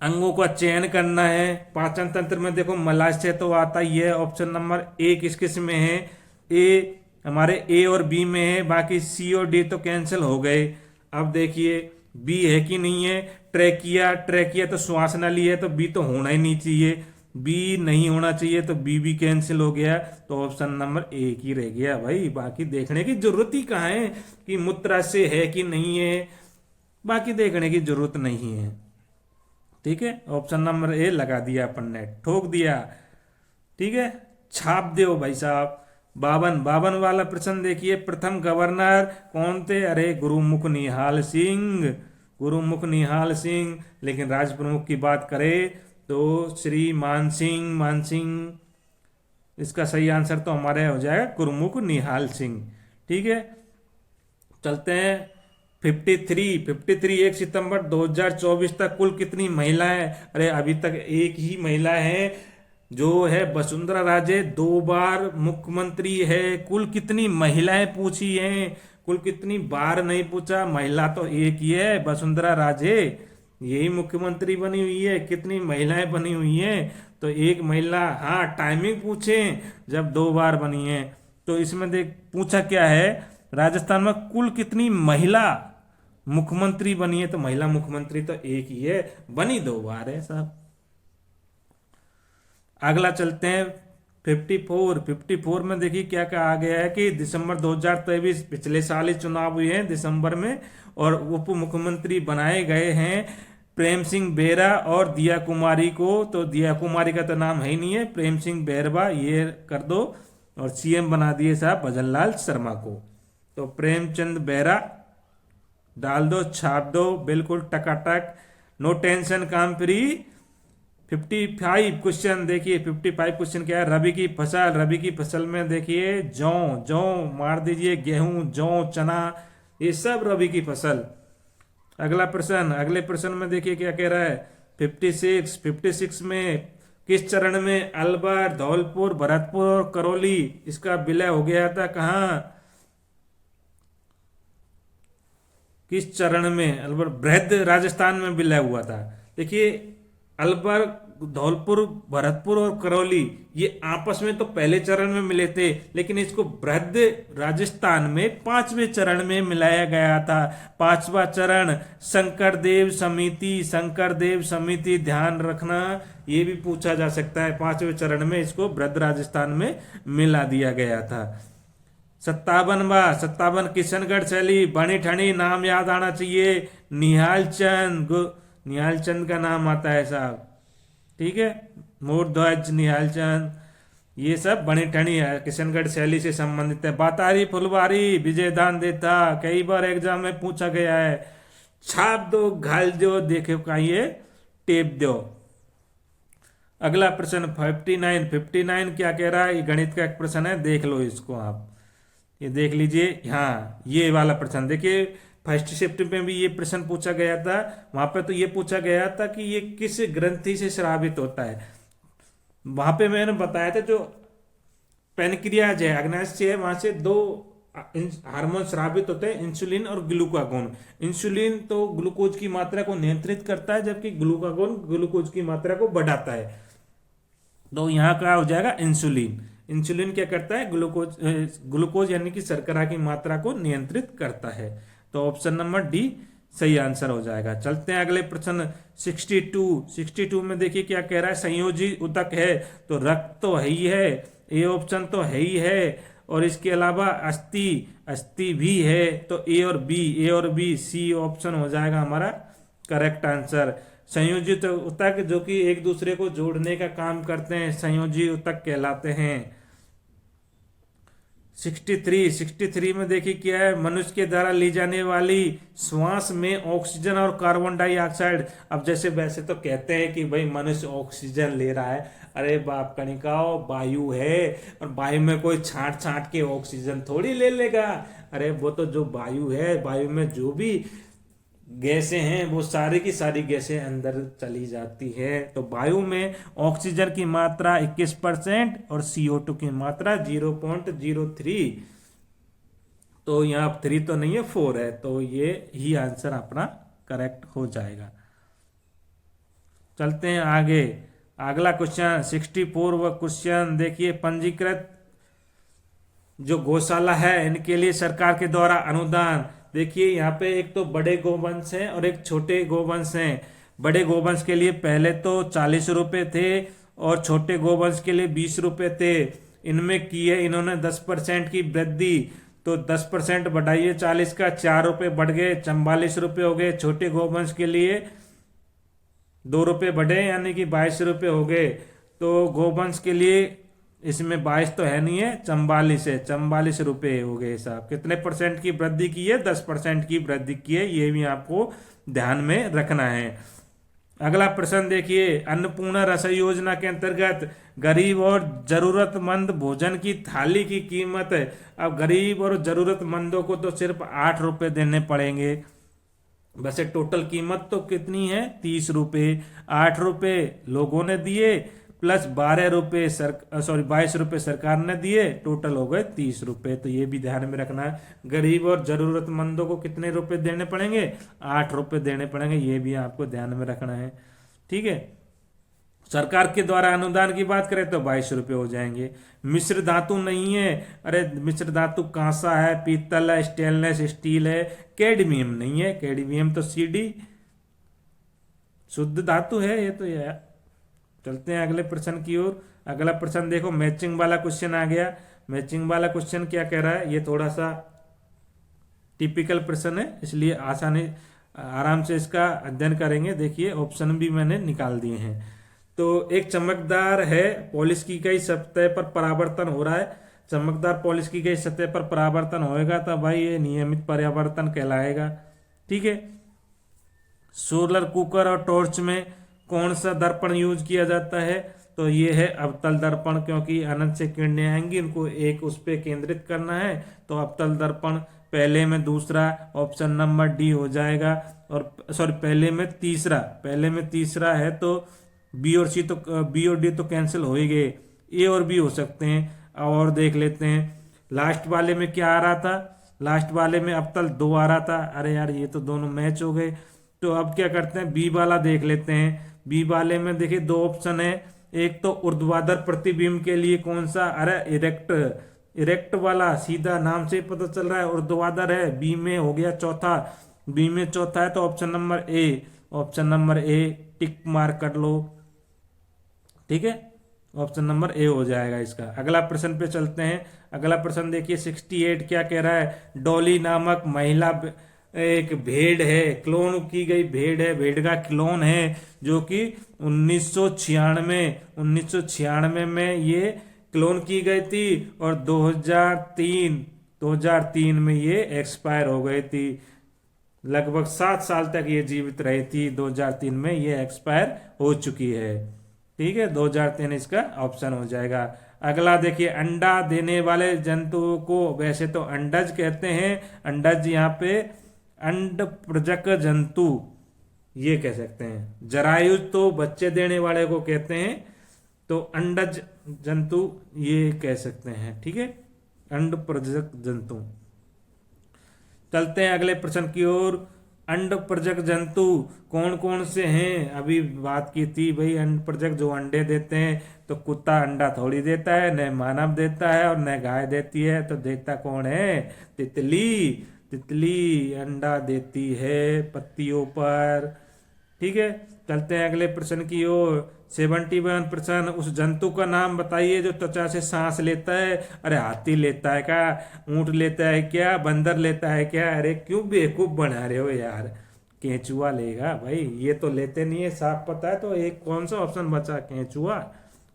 अंगों का चयन करना है। पाचन तंत्र में देखो मलाशय तो आता ही है, ऑप्शन नंबर ए किस में है, ए हमारे ए और बी में है, बाकी सी और डी तो कैंसिल हो गए। अब देखिए बी है कि नहीं है, ट्रैकिया तो श्वास नली है तो बी तो होना ही नहीं चाहिए, बी नहीं होना चाहिए तो बी भी कैंसिल हो गया, तो ऑप्शन नंबर ए ही रह गया भाई। बाकी देखने की जरूरत ही कहाँ है कि मूत्राशय है कि नहीं है, बाकी देखने की जरूरत नहीं है। ठीक है, ऑप्शन नंबर ए लगा दिया अपन ने, ठोक दिया। ठीक है, छाप दो भाई साहब। 52 वाला प्रश्न देखिए, प्रथम गवर्नर कौन थे, अरे गुरुमुख निहाल सिंह। लेकिन राज प्रमुख की बात करें तो श्री मानसिंह, इसका सही आंसर तो हमारे हो जाएगा गुरुमुख निहाल सिंह। ठीक है, चलते हैं 53 1 सितंबर 2024 तक कुल कितनी महिलाएं, अरे अभी तक एक ही महिला है जो है वसुंधरा राजे, 2 बार मुख्यमंत्री है। कुल कितनी महिलाएं पूछी हैं, कुल कितनी बार नहीं पूछा, महिला तो एक ही है वसुंधरा राजे, यही मुख्यमंत्री बनी हुई है, कितनी महिलाएं बनी हुई हैं? तो एक महिला, हाँ टाइमिंग पूछे जब 2 बार बनी है। तो इसमें देख पूछा क्या है, राजस्थान में कुल कितनी महिला मुख्यमंत्री बनी है? तो महिला मुख्यमंत्री तो एक ही है, बनी 2 बार है साहब। अगला चलते हैं 54 में देखिए क्या कहा गया है कि दिसंबर 2023, पिछले साल ही चुनाव हुए हैं दिसंबर में, और उप मुख्यमंत्री बनाए गए हैं प्रेम सिंह बेरा और दिया कुमारी को। तो दिया कुमारी का तो नाम है ही नहीं है, प्रेम सिंह बेरवा ये कर दो, और सीएम बना दिए साहब भजनलाल शर्मा को। तो प्रेमचंद बेरा डाल दो, छाप दो, बिल्कुल टकाटक, नो टेंशन, काम फ्री। 55 क्वेश्चन देखिए, 55 क्वेश्चन क्या है, रबी की फसल, रबी की फसल में देखिए जौ, जौ मार दीजिए, गेहूं, जौ, चना, ये सब रबी की फसल। अगला प्रश्न, अगले प्रश्न में देखिए क्या कह रहा है, 56 में किस चरण में अलवर, धौलपुर, भरतपुर और करौली इसका विलय हो गया था? कहाँ, किस चरण में? अलवर बृहद राजस्थान में विलय हुआ था। देखिए अलवर, धौलपुर, भरतपुर और करौली ये आपस में तो पहले चरण में मिले थे, लेकिन इसको बृहद राजस्थान में 5वें चरण में मिलाया गया था। 5वां चरण शंकरदेव समिति, शंकरदेव समिति ध्यान रखना, ये भी पूछा जा सकता है। 5वें चरण में इसको बृहद राजस्थान में मिला दिया गया था। 57 किशनगढ़ शैली, बनी ठनी नाम याद आना चाहिए, निहाल चंद, निहाल चंद का नाम आता है साहब, ठीक है, मोर ध्वज, निहाल चंद, ये सब बनी ठनी है, किशनगढ़ शैली से संबंधित है। बातारी फुलवारी, विजय दान देता, कई बार एग्जाम में पूछा गया है। छाप दो, घाल दो, देखो का ये टेप दो। अगला प्रश्न 59 क्या कह रहा है, ये गणित का एक प्रश्न है, देख लो इसको आप, ये देख लीजिए। हाँ ये वाला प्रश्न देखिए, फर्स्ट शिफ्ट में भी ये प्रश्न पूछा गया था, वहां पे तो ये पूछा गया था कि ये किस ग्रंथि से स्रावित होता है। वहां पे मैंने बताया था जो पेनक्रियाज है, अग्नाशय है, वहां से 2 हार्मोन स्रावित होते हैं, इंसुलिन और ग्लूकागोन। इंसुलिन तो ग्लूकोज की मात्रा को नियंत्रित करता है, जबकि ग्लूकागोन ग्लूकोज की मात्रा को बढ़ाता है। तो यहाँ का हो जाएगा इंसुलिन। इंसुलिन क्या करता है, ग्लूकोज यानी कि शर्करा की मात्रा को नियंत्रित करता है। तो ऑप्शन नंबर डी सही आंसर हो जाएगा। चलते हैं अगले प्रश्न 62 में देखिए क्या कह रहा है, संयोजी उतक है, तो रक्त तो है ही है, ए ऑप्शन तो है ही है, और इसके अलावा अस्थि, अस्थि भी है, तो ए और बी, सी ऑप्शन हो जाएगा हमारा करेक्ट आंसर। संयोजित उतक जो कि एक दूसरे को जोड़ने का काम करते हैं, संयोजी उतक कहलाते हैं। 63 में देखिए क्या है, मनुष्य के द्वारा ली जाने वाली श्वास में ऑक्सीजन और कार्बन डाइऑक्साइड। अब जैसे वैसे तो कहते हैं कि भाई मनुष्य ऑक्सीजन ले रहा है, अरे बाप कनिकाओ, वायु है, और वायु में कोई छांट छांट के ऑक्सीजन थोड़ी ले लेगा। अरे वो तो जो वायु है, वायु में जो भी गैसें हैं वो सारी की सारी गैसें अंदर चली जाती है। तो वायु में ऑक्सीजन की मात्रा 21% और CO2 की मात्रा 0.03। तो यहाँ 3 तो नहीं है, 4 है, तो ये ही आंसर अपना करेक्ट हो जाएगा। चलते हैं आगे, अगला क्वेश्चन 64वां क्वेश्चन देखिए, पंजीकृत जो गौशाला है इनके लिए सरकार के द्वारा अनुदान। देखिए यहाँ पे एक तो बड़े गोवंश हैं और एक छोटे गोवंश हैं। बड़े गोवंश के लिए पहले तो 40 रुपए थे और छोटे गोवंश के लिए 20 रुपए थे। इनमें की है इन्होंने 10% की वृद्धि, तो 10% बढ़ाइए, 40 का 4 रुपए बढ़ गए, 44 रुपए हो गए। छोटे गोवंश के लिए 2 रुपए बढ़े यानी कि 22 रुपए हो गए। तो गोवंश के लिए इसमें 22 तो है नहीं है, 44 है, 44 रुपए हो गए साहब। कितने परसेंट की वृद्धि की है? 10% की वृद्धि की है, ये भी आपको ध्यान में रखना है। अगला प्रश्न देखिए, अन्नपूर्णा रसोई योजना के अंतर्गत गरीब और जरूरतमंद भोजन की थाली की कीमत है। अब गरीब और जरूरतमंदों को तो सिर्फ 8 रुपए देने पड़ेंगे। वैसे टोटल कीमत तो कितनी है? 30 रुपए। 8 रुपए लोगों ने दिए प्लस 22 रुपये सरकार ने दिए, टोटल हो गए 30 रुपये। तो ये भी ध्यान में रखना है। गरीब और जरूरतमंदों को कितने रुपए देने पड़ेंगे? 8 रुपये देने पड़ेंगे, ये भी आपको ध्यान में रखना है। ठीक है। सरकार के द्वारा अनुदान की बात करें तो 22 रुपये हो जाएंगे। मिश्र धातु नहीं है, अरे मिश्र धातु कांसा है, पीतल है, स्टेनलेस स्टील है, कैडमियम नहीं है, कैडमियम तो सीडी शुद्ध धातु है ये तो यार। चलते हैं अगले प्रश्न की ओर। अगला प्रश्न देखो, मैचिंग वाला क्वेश्चन आ गया। मैचिंग वाला क्वेश्चन क्या कह रहा है? ये थोड़ा सा टिपिकल प्रश्न है, इसलिए आराम से इसका अध्ययन करेंगे। देखिए ऑप्शन भी मैंने निकाल दिए हैं। तो एक चमकदार है, पॉलिश की गई सतह पर परावर्तन हो रहा है। चमकदार पॉलिश की गई सतह पर परावर्तन होएगा तो भाई ये नियमित परावर्तन कहलाएगा। ठीक है। सोलर कुकर और टॉर्च में कौन सा दर्पण यूज किया जाता है? तो ये है अवतल दर्पण, क्योंकि अनंत से किरणें आएंगी, उनको एक उस पे केंद्रित करना है, तो अवतल दर्पण पहले में दूसरा, ऑप्शन नंबर डी हो जाएगा। और सॉरी पहले में तीसरा है तो बी और डी तो कैंसिल हो ही गए, ए और बी हो सकते हैं। और देख लेते हैं लास्ट वाले में क्या आ रहा था। लास्ट वाले में अवतल 2 आ रहा था। अरे यार ये तो दोनों मैच हो गए। तो अब क्या करते हैं, बी वाला देख लेते हैं। बी वाले में देखिए 2 ऑप्शन है। एक तो ऊर्ध्वाधर प्रतिबिंब के लिए कौन सा? अरे इरेक्ट वाला, सीधा नाम से पता चल रहा है ऊर्ध्वाधर है। बी में हो गया चौथा, बी में चौथा है तो option number A tick mark कर लो। ठीक है, ऑप्शन नंबर ए हो जाएगा इसका। अगला प्रश्न पे चलते हैं। अगला प्रश्न देखिए 68 क्या कह रहा है? डॉली नामक महिला एक भेड़ है, क्लोन की गई भेड़ है, भेड़ का क्लोन है, जो कि 1996 में ये क्लोन की गई थी और 2003 में ये एक्सपायर हो गई थी। लगभग 7 साल तक ये जीवित रही थी, 2003 में ये एक्सपायर हो चुकी है। ठीक है, 2003 इसका ऑप्शन हो जाएगा। अगला देखिए, अंडा देने वाले जंतुओं को वैसे तो अंडज कहते हैं। अंडज यहाँ पे अंडप्रजक जंतु ये कह सकते हैं। जरायुज तो बच्चे देने वाले को कहते हैं, तो अंडज जंतु ये कह सकते हैं। ठीक है, अंडप्रजक जंतु। चलते हैं अगले प्रश्न की ओर। अंडप्रजक जंतु कौन कौन से हैं? अभी बात की थी भाई, अंडप्रजक जो अंडे देते हैं, तो कुत्ता अंडा थोड़ी देता है, न मानव देता है और न गाय देती है, तो देता कौन है? तितली अंडा देती है पत्तियों पर। ठीक है, चलते हैं अगले प्रश्न की ओर। 71 प्रश्न, उस जंतु का नाम बताइए जो त्वचा से सांस लेता है। अरे हाथी लेता है क्या? ऊंट लेता है क्या? बंदर लेता है क्या? अरे क्यों बेवकूफ बना रहे हो यार? केंचुआ लेगा भाई, ये तो लेते नहीं है, साफ पता है। तो एक कौन सा ऑप्शन बचा? केंचुआ।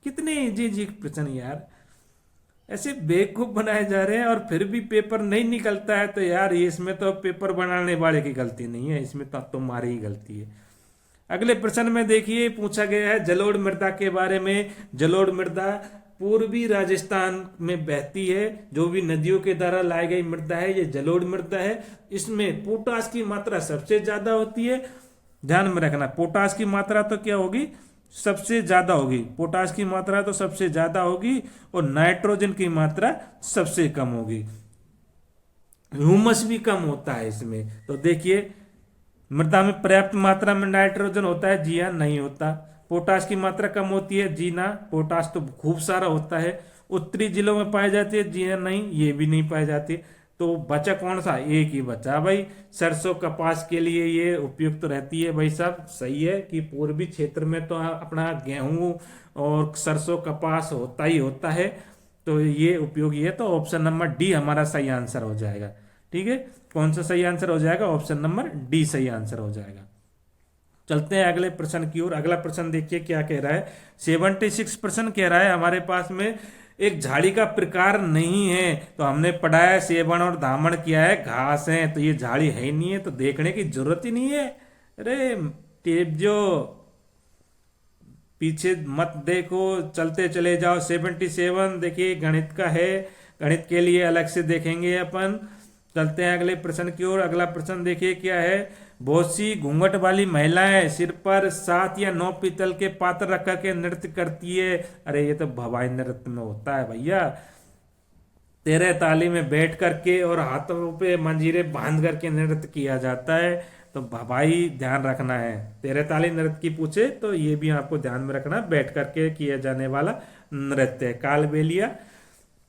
कितने इजी प्रश्न यार, ऐसे बेवकूफ बनाए जा रहे हैं और फिर भी पेपर नहीं निकलता है। तो यार ये इसमें तो पेपर बनाने वाले की गलती नहीं है, इसमें तो तुम्हारी ही गलती है। अगले प्रश्न में देखिए पूछा गया है जलोढ़ मृदा के बारे में। जलोढ़ मृदा पूर्वी राजस्थान में बहती है, जो भी नदियों के द्वारा लाई गई मृदा है, ये जलोढ़ मृदा है। इसमें पोटास की मात्रा सबसे ज्यादा होती है। ध्यान में रखना, पोटास की मात्रा तो क्या होगी? सबसे ज्यादा होगी। पोटास की मात्रा तो सबसे ज्यादा होगी और नाइट्रोजन की मात्रा सबसे कम होगी। ह्यूमस भी कम होता है इसमें। तो देखिए, मृदा में पर्याप्त मात्रा में नाइट्रोजन होता है? जी हाँ, नहीं होता। पोटास की मात्रा कम होती है? जी ना, पोटास तो खूब सारा होता है। उत्तरी जिलों में पाई जाती है? जी हाँ, नहीं, ये भी नहीं पाई जाती। तो बचा कौन सा? एक ही बचा भाई। सरसों कपास के लिए ये उपयुक्त रहती है भाई साहब। सही है कि पूर्वी क्षेत्र में तो अपना गेहूं और सरसों कपास होता ही होता है, तो ये उपयोगी है। तो ऑप्शन नंबर डी हमारा सही आंसर हो जाएगा। ठीक है, कौन सा सही आंसर हो जाएगा? ऑप्शन नंबर डी सही आंसर हो जाएगा। चलते हैं अगले प्रश्न की ओर। अगला प्रश्न देखिए क्या कह रहा है। 76 प्रश्न कह रहा है हमारे पास में एक झाड़ी का प्रकार नहीं है। तो हमने पढ़ा है सेवन और दामन किया है, घास है, तो ये झाड़ी है ही नहीं है, तो देखने की जरूरत ही नहीं है। अरे टेप जो पीछे मत देखो, चलते चले जाओ। 77 देखिए गणित का है, गणित के लिए अलग से देखेंगे अपन। चलते हैं अगले प्रश्न की ओर। अगला प्रश्न देखिए क्या है। बहुत सी घूंघट वाली महिलाएं सिर पर 7 या 9 पीतल के पात्र रख करके नृत्य करती है। अरे ये तो भवाई नृत्य में होता है भैया। तेरह ताली में बैठ करके और हाथों पे मंजीरे बांध करके नृत्य किया जाता है। तो भाई ध्यान रखना है, तेरह ताली नृत्य की पूछे तो ये भी आपको ध्यान में रखना, बैठ करके किया जाने वाला नृत्य है। कालबेलिया,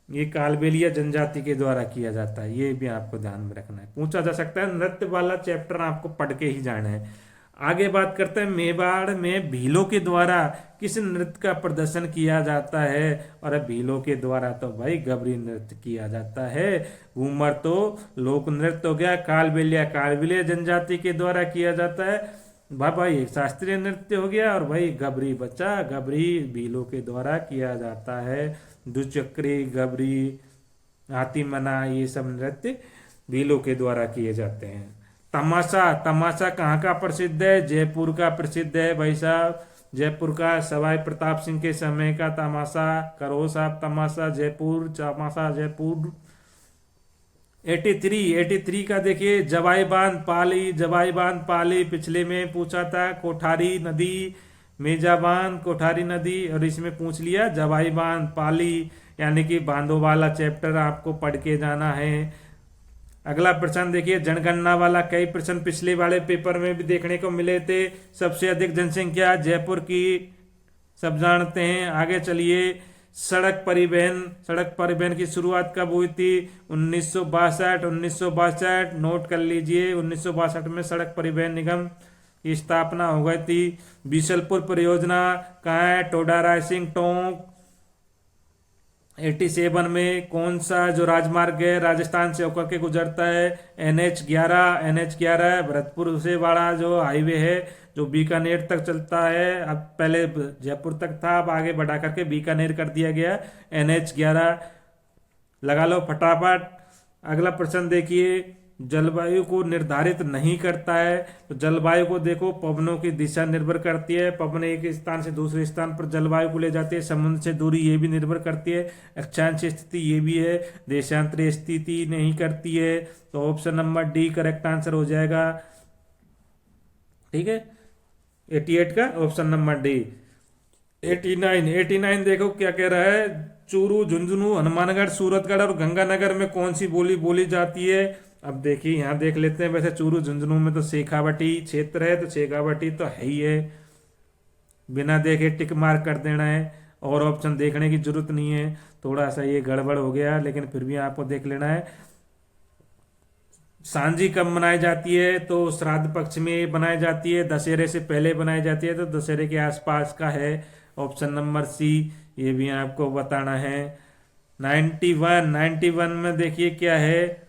ये कालबेलिया जनजाति के द्वारा किया जाता है, ये भी आपको ध्यान में रखना है, पूछा जा सकता है। नृत्य वाला चैप्टर आपको पढ़ के ही जाना है। आगे बात करते हैं, मेवाड़ में भीलों के द्वारा किस नृत्य का प्रदर्शन किया जाता है। और भीलों के द्वारा तो भाई गबरी नृत्य किया जाता है। घूमर तो लोक नृत्य हो गया। कालबेलिया, कालबेलिया जनजाति के द्वारा किया जाता है। भाई शास्त्रीय नृत्य हो गया। और भाई गबरी बच्चा, गबरी भीलों के द्वारा किया जाता है। दुचक्री, गबरी, हाथी मना, ये सब नृत्य भीलों के द्वारा किए जाते हैं। तमाशा, तमाशा कहाँ का प्रसिद्ध है? जयपुर का प्रसिद्ध है भाई साहब। जयपुर का सवाई प्रताप सिंह के समय का तमाशा। करो साहब तमाशा, जयपुर तमाशा जयपुर। 83 का देखिए, जवाई बांध पाली, जवाई बांध पाली पिछले में पूछा था। कोठारी नदी, मेजा बांध, कोठारी नदी, और इसमें पूछ लिया जवाई बांध पाली, यानी कि बांधों वाला चैप्टर आपको पढ़ के जाना है। अगला प्रश्न देखिए, जनगणना वाला कई प्रश्न पिछले वाले पेपर में भी देखने को मिले थे। सबसे अधिक जनसंख्या जयपुर की, सब जानते हैं। आगे चलिए, सड़क परिवहन, सड़क परिवहन की शुरुआत कब हुई थी? 1962। 1962 नोट कर लीजिए, 1962 में सड़क परिवहन निगम की स्थापना हो गई थी। बीसलपुर परियोजना कहाँ है? टोडा रायसिंह टोंक। 87 में कौन सा जो राजमार्ग है राजस्थान से होकर के गुजरता है? NH11 भरतपुर से वाला जो हाईवे है, जो बीकानेर तक चलता है। अब पहले जयपुर तक था, अब आगे बढ़ा करके बीकानेर कर दिया गया। NH11 लगा लो फटाफट। अगला प्रश्न देखिए, जलवायु को निर्धारित नहीं करता है। तो जलवायु को देखो, पवनों की दिशा निर्भर करती है। पवन एक स्थान से दूसरे स्थान पर जलवायु को ले जाती है। समुद्र से दूरी ये भी निर्भर करती है। अक्षांश स्थिति ये भी है। देशांतरीय स्थिति नहीं करती है। तो option number D correct answer हो जाएगा। ठीक है, 88 का ऑप्शन नंबर डी। 89 देखो क्या कह रहा है। चूरू, झुंझुनू, हनुमानगढ़, सूरतगढ़ और गंगानगर में कौन सी बोली बोली जाती है? अब देखिए यहाँ देख लेते हैं। वैसे चूरू झुंझुनू में तो शेखावटी क्षेत्र है, तो शेखावटी तो है ही है, बिना देखे टिक मार्क कर देना है, और ऑप्शन देखने की जरूरत नहीं है। थोड़ा सा ये गड़बड़ हो गया, लेकिन फिर भी आपको देख लेना है। सांझी कब मनाई जाती है? तो श्राद्ध पक्ष में बनाई जाती है। दशहरे से पहले बनाई जाती है, तो दशहरे के आसपास का है। ऑप्शन नंबर सी, ये भी आपको बताना है। 91 में देखिए क्या है,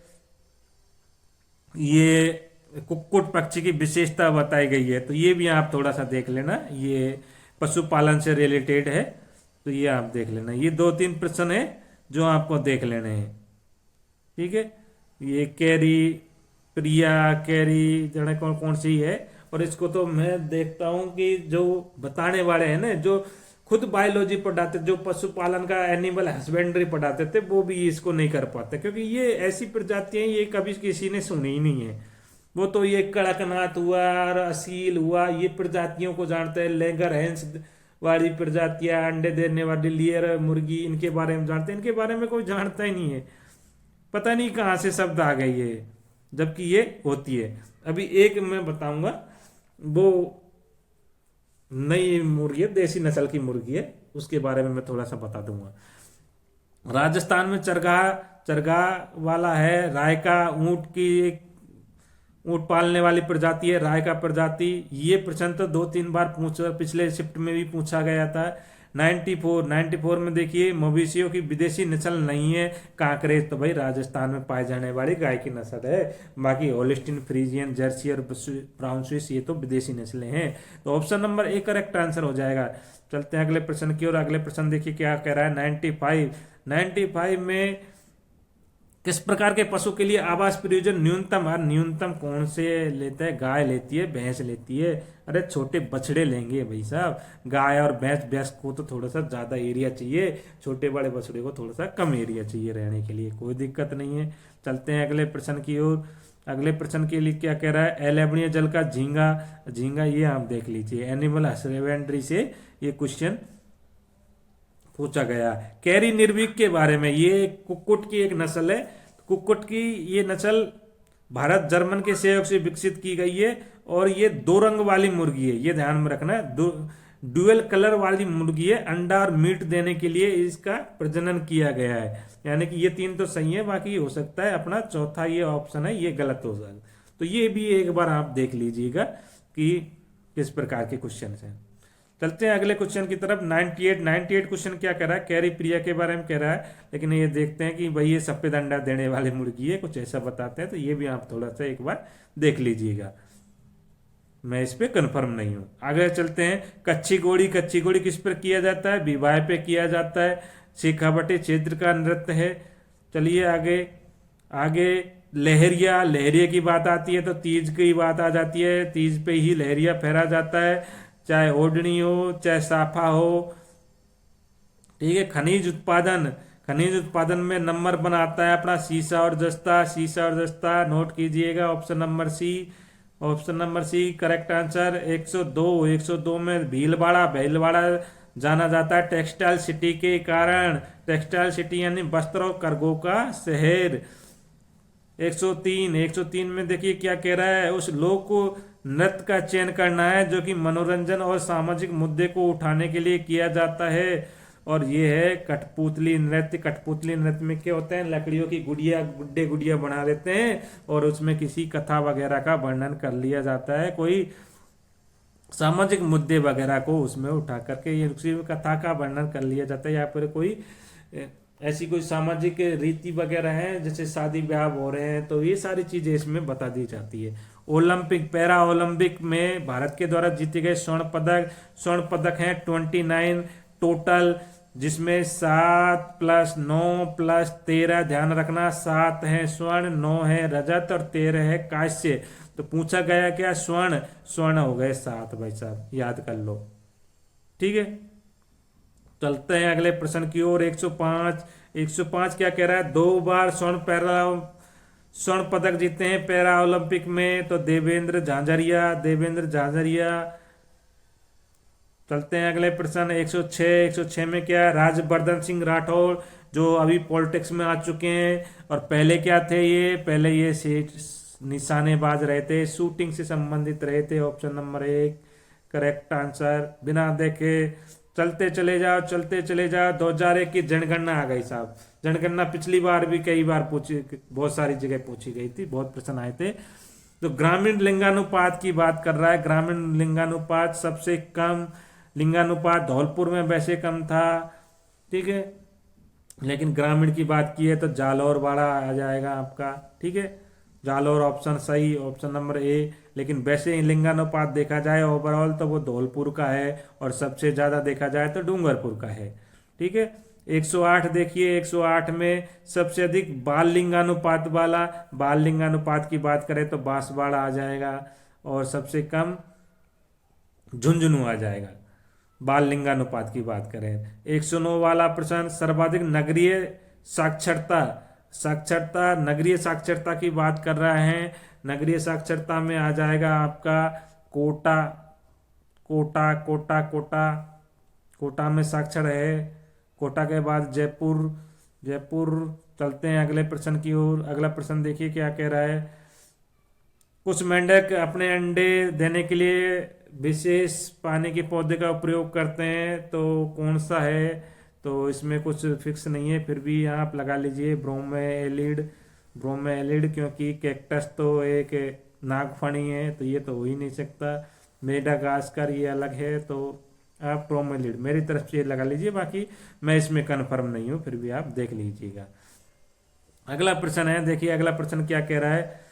ये कुक्कुट पक्षी की विशेषता बताई गई है, तो ये भी आप थोड़ा सा देख लेना। ये पशुपालन से रिलेटेड है, तो ये आप देख लेना। ये 2-3 प्रश्न है जो आपको देख लेने हैं। ठीक है, ये कैरी, प्रिया, कैरी जने कौन कौन सी है। और इसको तो मैं देखता हूं कि जो बताने वाले हैं ना, जो खुद बायोलॉजी पढ़ाते, जो पशुपालन का एनिमल हस्बेंड्री पढ़ाते थे, वो भी इसको नहीं कर पाते, क्योंकि ये ऐसी प्रजातियां ये कभी किसी ने सुनी ही नहीं है। वो तो ये कड़कनाथ हुआ और असील हुआ, ये प्रजातियों को जानते हैं। लेगर हैंस वाली प्रजातियां, अंडे देने वाली लेयर मुर्गी, इनके बारे में जानते हैं। इनके बारे में कोई जानता ही नहीं है, पता नहीं कहाँ से शब्द आ गई है, जबकि ये होती है। अभी एक मैं बताऊंगा, वो नई मुर्गी है, देसी नस्ल की मुर्गी है, उसके बारे में मैं थोड़ा सा बता दूंगा। राजस्थान में चरगाह वाला है। रायका ऊंट की एक ऊंट पालने वाली प्रजाति है, रायका प्रजाति। ये प्रश्न तो 2-3 बार पिछले शिफ्ट में भी पूछा गया था। 94 में देखिए, मवेशियों की विदेशी नस्ल नहीं है। कांकरेज तो भाई राजस्थान में पाए जाने वाली गाय की नस्ल है। बाकी होलिस्टीन, फ्रीजियन, जर्सी और ब्राउन स्विस ये तो विदेशी नस्लें हैं। तो option number A correct answer हो जाएगा। चलते हैं अगले प्रश्न की ओर। अगले प्रश्न देखिए क्या कह रहा है। 95 में किस प्रकार के पशु के लिए आवास प्रयोजन न्यूनतम है? न्यूनतम कौन से लेता है? गाय लेती है, भैंस लेती है। अरे छोटे बछड़े लेंगे भाई साहब, गाय और भैंस को तो थोड़ा सा ज्यादा एरिया चाहिए, छोटे बड़े बछड़े को थोड़ा सा कम एरिया चाहिए रहने के लिए, कोई दिक्कत नहीं है। चलते हैं अगले प्रश्न की ओर। अगले प्रश्न के लिए क्या कह रहा है, अलेवनीय जल का झींगा, झींगा ये आप देख लीजिए, एनिमल हस्बेंड्री से ये क्वेश्चन पूछा गया। कैरी निर्वीक के बारे में, ये कुक्कुट की एक नस्ल है। कुक्कुट की ये नस्ल भारत जर्मन के सहयोग से विकसित की गई है और ये 2 रंग वाली मुर्गी है, ये ध्यान में रखना है। डुअल कलर वाली मुर्गी है। अंडा और मीट देने के लिए इसका प्रजनन किया गया है। यानी कि ये 3 तो सही है, बाकी हो सकता है अपना चौथा ये ऑप्शन है ये गलत हो जाए। तो ये भी एक बार आप देख लीजिएगा कि किस प्रकार के क्वेश्चन हैं। चलते हैं अगले क्वेश्चन की तरफ। 98 क्वेश्चन क्या कह रहा है, कैरी प्रिया के बारे में कह रहा है, लेकिन ये देखते हैं कि भाई ये सफेद अंडा देने वाली मुर्गी है, कुछ ऐसा बताते हैं। तो ये भी आप थोड़ा सा एक बार देख लीजिएगा, मैं इस पे कंफर्म नहीं हूं। आगे चलते हैं। कच्ची घोड़ी, कच्ची घोड़ी किस पर किया जाता है, विवाह पे किया जाता है। शेखावटी क्षेत्र का नृत्य है। चलिए आगे। आगे लहरिया, लहरिया की बात आती है तो तीज की बात आ जाती है। तीज पे ही लहरिया फहरा जाता है, चाहे ओढ़नी हो चाहे साफा हो। ठीक है। खनिज उत्पादन, खनिज उत्पादन में नंबर बनाता है अपना सीसा और जस्ता, सीसा और जस्ता नोट कीजिएगा। Option number C, option number C correct answer. 102, 102 में भीलवाड़ा, भीलवाड़ा जाना जाता है टेक्सटाइल सिटी के कारण। टेक्सटाइल सिटी यानी वस्त्र और कार्गो का शहर। 103, 103 में देखिए क्या कह रहा है, उस लोक नृत्य का चयन करना है जो कि मनोरंजन और सामाजिक मुद्दे को उठाने के लिए किया जाता है। और ये है कठपुतली नृत्य। कठपुतली नृत्य में क्या होता है, लकड़ियों की गुड़िया, गुड्डे गुड़िया बना देते हैं और उसमें किसी कथा वगैरह का वर्णन कर लिया जाता है, कोई सामाजिक मुद्दे वगैरह को उसमें उठा करके ये उसी कथा का वर्णन कर लिया जाता है, या फिर कोई ऐसी कोई सामाजिक रीति वगैरह है जैसे शादी ब्याह हो रहे हैं, तो ये सारी चीजें इसमें बता दी जाती है। ओलंपिक, पैरा ओलंपिक में भारत के द्वारा जीते गए स्वर्ण पदक, स्वर्ण पदक हैं 29 टोटल, जिसमें 7 + 9 + 13, ध्यान रखना 7 है स्वर्ण, 9 है रजत और 13 है कांस्य। तो पूछा गया क्या, स्वर्ण, स्वर्ण हो गए 7 भाई साहब, याद कर लो। ठीक है। चलते हैं अगले प्रश्न की ओर। 105, 105 क्या कह रहा है, 2 बार स्वर्ण पदक जीते हैं पैरा ओलंपिक में, तो देवेंद्र झांझरिया, देवेंद्र झांझरिया। चलते हैं अगले प्रश्न 106, 106 में क्या है, राजवर्धन सिंह राठौड़ जो अभी पॉलिटिक्स में आ चुके हैं, और पहले क्या थे ये, पहले ये निशानेबाज रहे थे, शूटिंग से संबंधित रहे थे। ऑप्शन नंबर 1 करेक्ट आंसर, बिना देखे चलते चले जाओ, चलते चले जाओ। 2001 की जनगणना आ गई साहब। जनगणना पिछली बार भी कई बार पूछी, बहुत सारी जगह पूछी गई थी, बहुत प्रश्न आए थे। तो ग्रामीण लिंगानुपात की बात कर रहा है। ग्रामीण लिंगानुपात सबसे कम लिंगानुपात धौलपुर में वैसे कम था, ठीक है, लेकिन ग्रामीण की बात की है तो जालौर वाड़ा आ जाएगा आपका। ठीक है, जालौर ऑप्शन सही, ऑप्शन नंबर ए। लेकिन वैसे ही लिंगानुपात देखा जाए ओवरऑल तो वो धौलपुर का है, और सबसे ज्यादा देखा जाए तो डूंगरपुर का है। ठीक है। 108 देखिए, 108 में सबसे अधिक बाल लिंगानुपात वाला, बाल लिंगानुपात की बात करें तो बांसवाड़ा आ जाएगा, और सबसे कम झुंझुनू आ जाएगा बाल लिंगानुपात की बात करें। 109 वाला प्रश्न, सर्वाधिक नगरीय साक्षरता, साक्षरता नगरीय साक्षरता की बात कर रहे हैं। नगरीय साक्षरता में आ जाएगा आपका कोटा, कोटा कोटा कोटा, कोटा में साक्षर है। कोटा के बाद जयपुर, जयपुर। चलते हैं अगले प्रश्न की ओर। अगला प्रश्न देखिए क्या कह रहा है, कुछ मेंढक अपने अंडे देने के लिए विशेष पानी के पौधे का प्रयोग करते हैं, तो कौन सा है। तो इसमें कुछ फिक्स नहीं है, फिर भी आप लगा लीजिए ब्रोमेलिड, ब्रोमेलिड, क्योंकि कैक्टस तो एक नागफनी है तो ये तो हो ही नहीं सकता। मेडागास्कर ये अलग है, तो आप ब्रोमेलिड मेरी तरफ से लगा लीजिए, बाकी मैं इसमें कन्फर्म नहीं हूं, फिर भी आप देख लीजिएगा। अगला प्रश्न है, देखिए अगला प्रश्न क्या कह रहा है,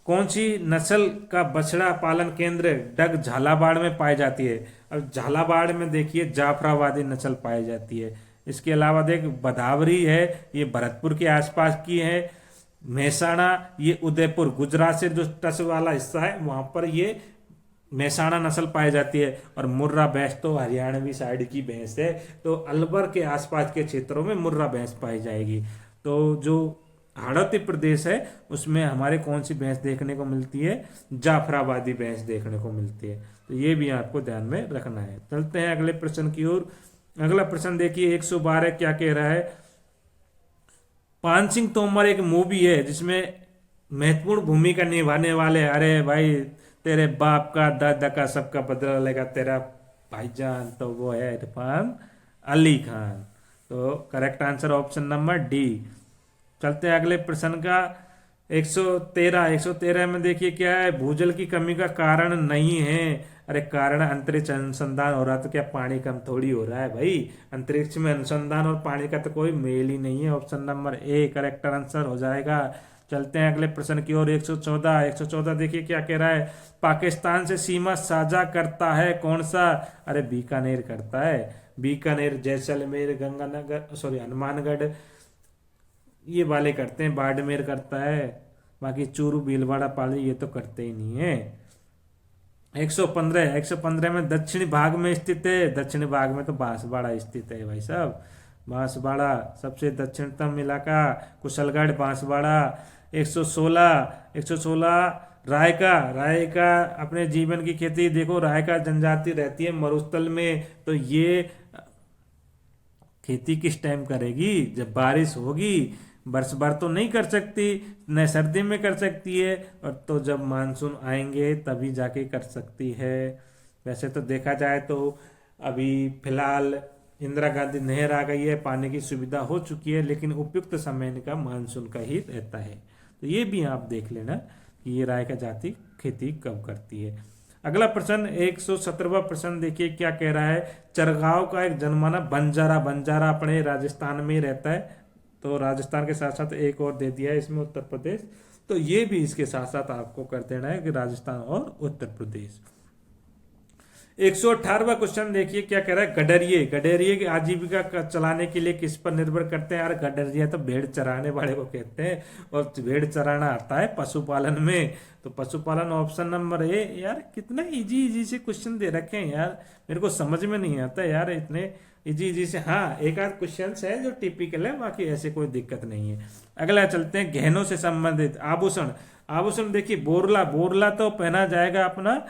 कौन सी नस्ल का बछड़ा पालन केंद्र डग झालावाड़ में पाई जाती है। अब झालावाड़ में देखिए जाफराबादी नस्ल पाई जाती है। इसके अलावा देख बदावरी है, ये भरतपुर के आसपास की है। मेहसाणा ये उदयपुर गुजरात से जो टच वाला हिस्सा है वहां पर ये मेहसाणा नस्ल पाई जाती है। और मुर्रा भैंस तो हरियाणवी साइड की भैंस है, तो अलवर के आसपास के क्षेत्रों में मुर्रा भैंस पाई जाएगी। तो जो हाड़ौती प्रदेश है, उसमें हमारे कौन सी भैंस देखने को मिलती है? जाफराबादी भैंस देखने को मिलती है। तो ये भी आपको ध्यान में रखना है। चलते हैं अगले प्रश्न की ओर। अगला प्रश्न देखिए 112 क्या कह रहा है। पान सिंह तोमर एक मूवी है जिसमें महत्वपूर्ण भूमिका निभाने वाले, अरे भाई तेरे बाप का दादा का सबका बदला लेगा तेरा भाईजान, तो वो है इरफान अली खान। तो correct answer option number D. चलते हैं अगले प्रश्न का 113 में देखिए क्या है। भूजल की कमी का कारण नहीं है। अरे कारण अंतरिक्ष अनुसंधान हो रहा, तो क्या पानी कम थोड़ी हो रहा है भाई? अंतरिक्ष में अनुसंधान और पानी का तो कोई मेल ही नहीं है। Option number A correct answer हो जाएगा। चलते हैं अगले प्रश्न की ओर 114 देखिए क्या कह रहा है। पाकिस्तान से सीमा साझा करता है कौन सा? अरे बीकानेर करता है। बीकानेर, जैसलमेर, गंगानगर, सॉरी हनुमानगढ़, ये वाले करते हैं। बाड़मेर करता है, बाकी चूरू, भीलवाड़ा, पाली ये तो करते ही नहीं है। 115 में दक्षिणी भाग में स्थित है। दक्षिणी भाग में तो बांसवाड़ा स्थित है भाई साहब। बांसवाड़ा सबसे दक्षिणतम इलाका, कुशलगढ़, बांसवाड़ा। 116 रायका अपने जीवन की खेती, देखो रायका जनजाति रहती है मरुस्थल में, तो ये खेती किस टाइम करेगी? जब बारिश होगी। बरस भर तो नहीं कर सकती, न सर्दी में कर सकती है, और तो जब मानसून आएंगे तभी जाके कर सकती है। वैसे तो देखा जाए तो अभी फिलहाल इंदिरा गांधी नहर आ गई है, पानी की सुविधा हो चुकी है, लेकिन उपयुक्त समय इनका मानसून का ही रहता है। तो ये भी आप देख लेना कि ये राय का जाति खेती कब करती है। अगला प्रश्न 117वां प्रश्न देखिए क्या कह रहा है। चरगांव का एक जनमाना बंजारा अपने राजस्थान में ही रहता है। तो राजस्थान के साथ साथ एक और दे दिया है इसमें उत्तर प्रदेश, तो ये भी इसके साथ साथ आपको कर देना है कि राजस्थान और उत्तर प्रदेश। 118वां क्वेश्चन देखिए क्या कह रहा है। गडरिये की आजीविका चलाने के लिए किस पर निर्भर करते हैं? यार गडरिया तो भेड़ चराने वाले को कहते हैं, और भेड़ चराना आता है पशुपालन में। तो पशुपालन ऑप्शन नंबर ए। यार कितना इजी से क्वेश्चन दे रखे हैं यार, मेरे को समझ में नहीं आता यार इतने इजी से। हाँ एक आध क्वेश्चन है जो टिपिकल है, बाकी ऐसे कोई दिक्कत नहीं है। अगला चलते हैं गहनों से संबंधित आभूषण देखिए बोरला तो पहना जाएगा अपना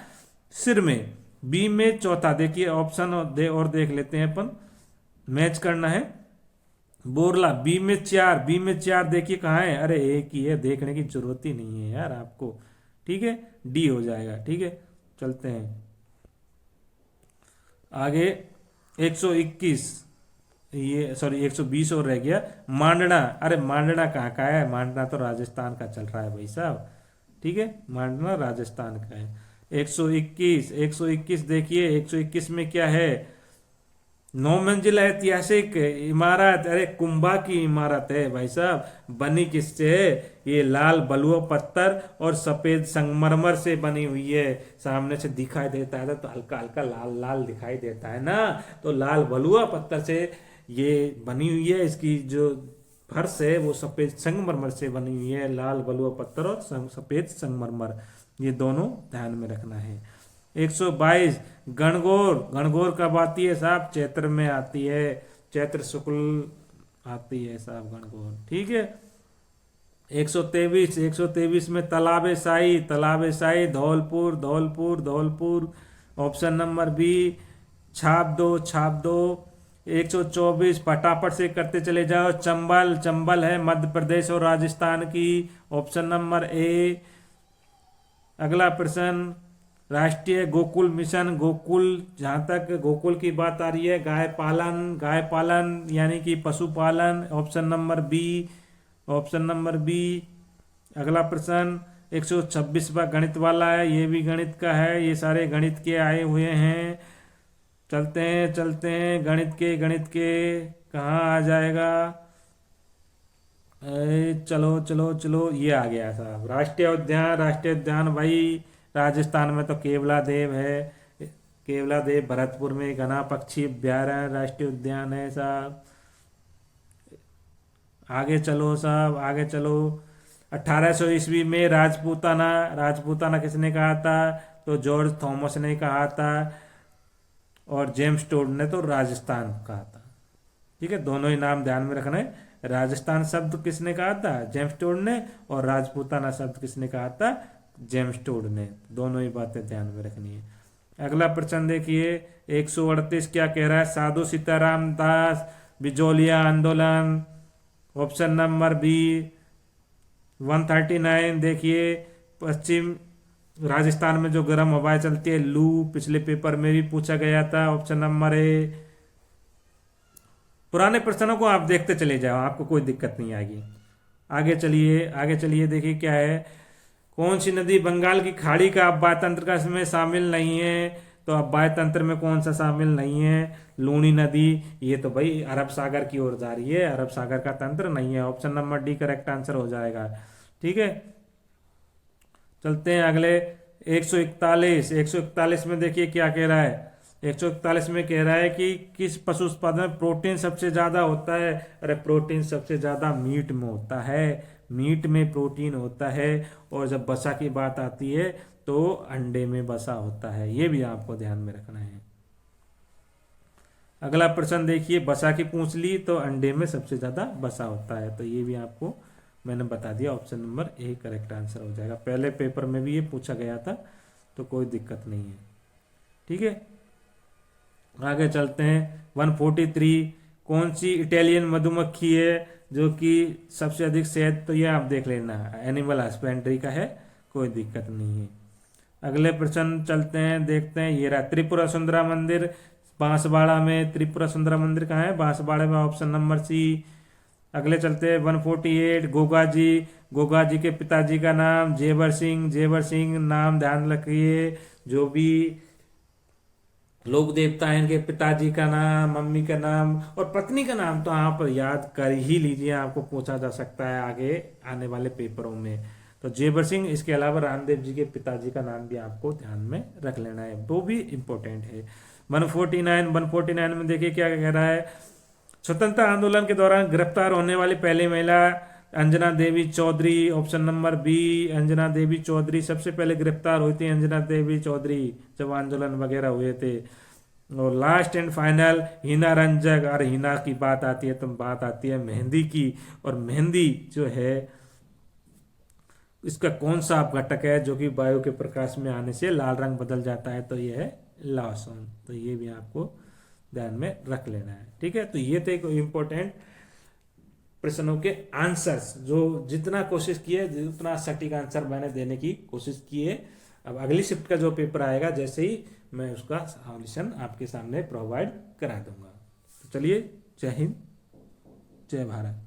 सिर में। बी में चौथा देखिए ऑप्शन और देख लेते हैं अपन, मैच करना है। बोरला बी में चार देखिए कहाँ है? अरे एक ही है, देखने की जरूरत ही नहीं है यार आपको। ठीक है, डी हो जाएगा। ठीक है, चलते हैं आगे। 121 ये सॉरी 120 और रह गया। मांडना, अरे मांडना कहाँ का है? मांडना तो राजस्थान का चल रहा है भाई साहब। ठीक है, मांडना राजस्थान का है। 121 देखिए 121 में क्या है। 9 मंजिला ऐतिहासिक इमारत, अरे कुंभा की इमारत है भाई साहब। बनी किससे है? ये लाल बलुआ पत्थर और सफेद संगमरमर से बनी हुई है। सामने से दिखाई देता है तो हल्का हल्का लाल लाल दिखाई देता है ना, तो लाल बलुआ पत्थर से ये बनी हुई है। इसकी जो फर्श है वो सफेद संगमरमर से बनी हुई है। लाल बलुआ पत्थर और सफेद संगमरमर, ये दोनों ध्यान में रखना है। 122 गणगौर कब आती है साहब? चैत्र में आती है, चैत्र शुक्ल आती है साहब गणगौर। ठीक है। 123 में Talabe Shahi Dholpur. Option number B. छाप दो। 124 फटाफट से करते चले जाओ। चंबल है मध्य प्रदेश और राजस्थान की। Option number A. अगला प्रश्न राष्ट्रीय गोकुल मिशन, जहां तक गोकुल की बात आ रही है, गाय पालन यानी कि पशुपालन। Option number B. अगला प्रश्न 126वां गणित वाला है, ये भी गणित का है, ये सारे गणित के आए हुए हैं। चलते हैं गणित के कहाँ आ जाएगा? चलो ये आ गया साहब। राष्ट्रीय उद्यान भाई राजस्थान में तो केवलादेव है। केवलादेव भरतपुर में घना पक्षी अभ्यारण्य राष्ट्रीय उद्यान है साहब। आगे चलो 1800 ईस्वी में राजपूताना किसने कहा था? तो जॉर्ज थॉमस ने कहा था, और जेम्स टोड ने तो राजस्थान कहा था। ठीक है, दोनों ही नाम ध्यान में रखना है। राजस्थान शब्द किसने कहा था? जेम्स टोड ने। और राजपूताना शब्द किसने कहा था? जेम्स टोड ने। दोनों ही बातें ध्यान में रखनी है। अगला प्रश्न देखिए 138 क्या कह रहा है? साधु सीताराम दास बिजोलिया आंदोलन। Option number B. 139 देखिए पश्चिम राजस्थान में जो गर्म हवाएं चलती है, लू, पिछले पेपर में भी पूछा गया था। Option number A. पुराने प्रश्नों को आप देखते चले जाओ, आपको कोई दिक्कत नहीं आएगी। आगे चलिए, आगे चलिए, देखिए क्या है। कौन सी नदी बंगाल की खाड़ी का अव्वाय तंत्र का इसमें शामिल नहीं है? तो अव्वाय तंत्र में कौन सा शामिल नहीं है? लूणी नदी। ये तो भाई अरब सागर की ओर जा रही है, अरब सागर का तंत्र नहीं है। Option number D correct answer हो जाएगा। ठीक है, चलते हैं अगले 141 में देखिए क्या कह रहा है। 141 में कह रहा है कि किस पशु उत्पाद में प्रोटीन सबसे ज्यादा होता है? अरे प्रोटीन सबसे ज्यादा मीट में होता है, मीट में प्रोटीन होता है। और जब वसा की बात आती है तो अंडे में वसा होता है, ये भी आपको ध्यान में रखना है। अगला प्रश्न देखिए, वसा की पूछ ली तो अंडे में सबसे ज्यादा वसा होता है, तो ये भी आपको मैंने बता दिया। Option number A correct answer हो जाएगा। पहले पेपर में भी ये पूछा गया था, तो कोई दिक्कत नहीं है। ठीक है, आगे चलते हैं 143। कौन सी इटालियन मधुमक्खी है जो कि सबसे अधिक शहद, तो ये आप देख लेना, एनिमल हस्बेंड्री का है, कोई दिक्कत नहीं है। अगले प्रश्न चलते हैं, देखते हैं। ये रहा त्रिपुरा सुंदरा मंदिर बांसवाड़ा में। त्रिपुरा सुंदरा मंदिर कहाँ है? बांसवाड़ा में। Option number C. अगले चलते हैं 148। गोगा जी के पिताजी का नाम? जेवर सिंह। जेवर सिंह नाम ध्यान रखिए, जो भी लोक देवता है इनके पिताजी का नाम, मम्मी का नाम और पत्नी का नाम तो आप याद कर ही लीजिए, आपको पूछा जा सकता है आगे आने वाले पेपरों में। तो जेवर सिंह, इसके अलावा रामदेव जी के पिताजी का नाम भी आपको ध्यान में रख लेना है, वो भी इंपॉर्टेंट है। 149 में देखिए क्या कह रहा है। स्वतंत्रता आंदोलन के दौरान गिरफ्तार होने वाली पहली महिला Anjana Devi Chaudhary. Option number B Anjana Devi Chaudhary सबसे पहले गिरफ्तार हुई थी, अंजना देवी चौधरी, जब आंदोलन वगैरह हुए थे। और लास्ट एंड फाइनल हिना रंजक। और हिना की बात आती है तो बात आती है मेहंदी की, और मेहंदी जो है इसका कौन सा घटक है जो कि वायु के प्रकाश में आने से लाल रंग बदल जाता है? तो ये है लहसुन। तो ये भी आपको ध्यान में रख लेना है। ठीक है, तो ये थे इम्पोर्टेंट प्रश्नों के आंसर्स, जो जितना कोशिश किए जितना सटीक आंसर मैंने देने की कोशिश की है। अब अगली शिफ्ट का जो पेपर आएगा जैसे ही मैं उसका सॉल्यूशन आपके सामने प्रोवाइड करा दूंगा। तो चलिए, जय हिंद, जय भारत।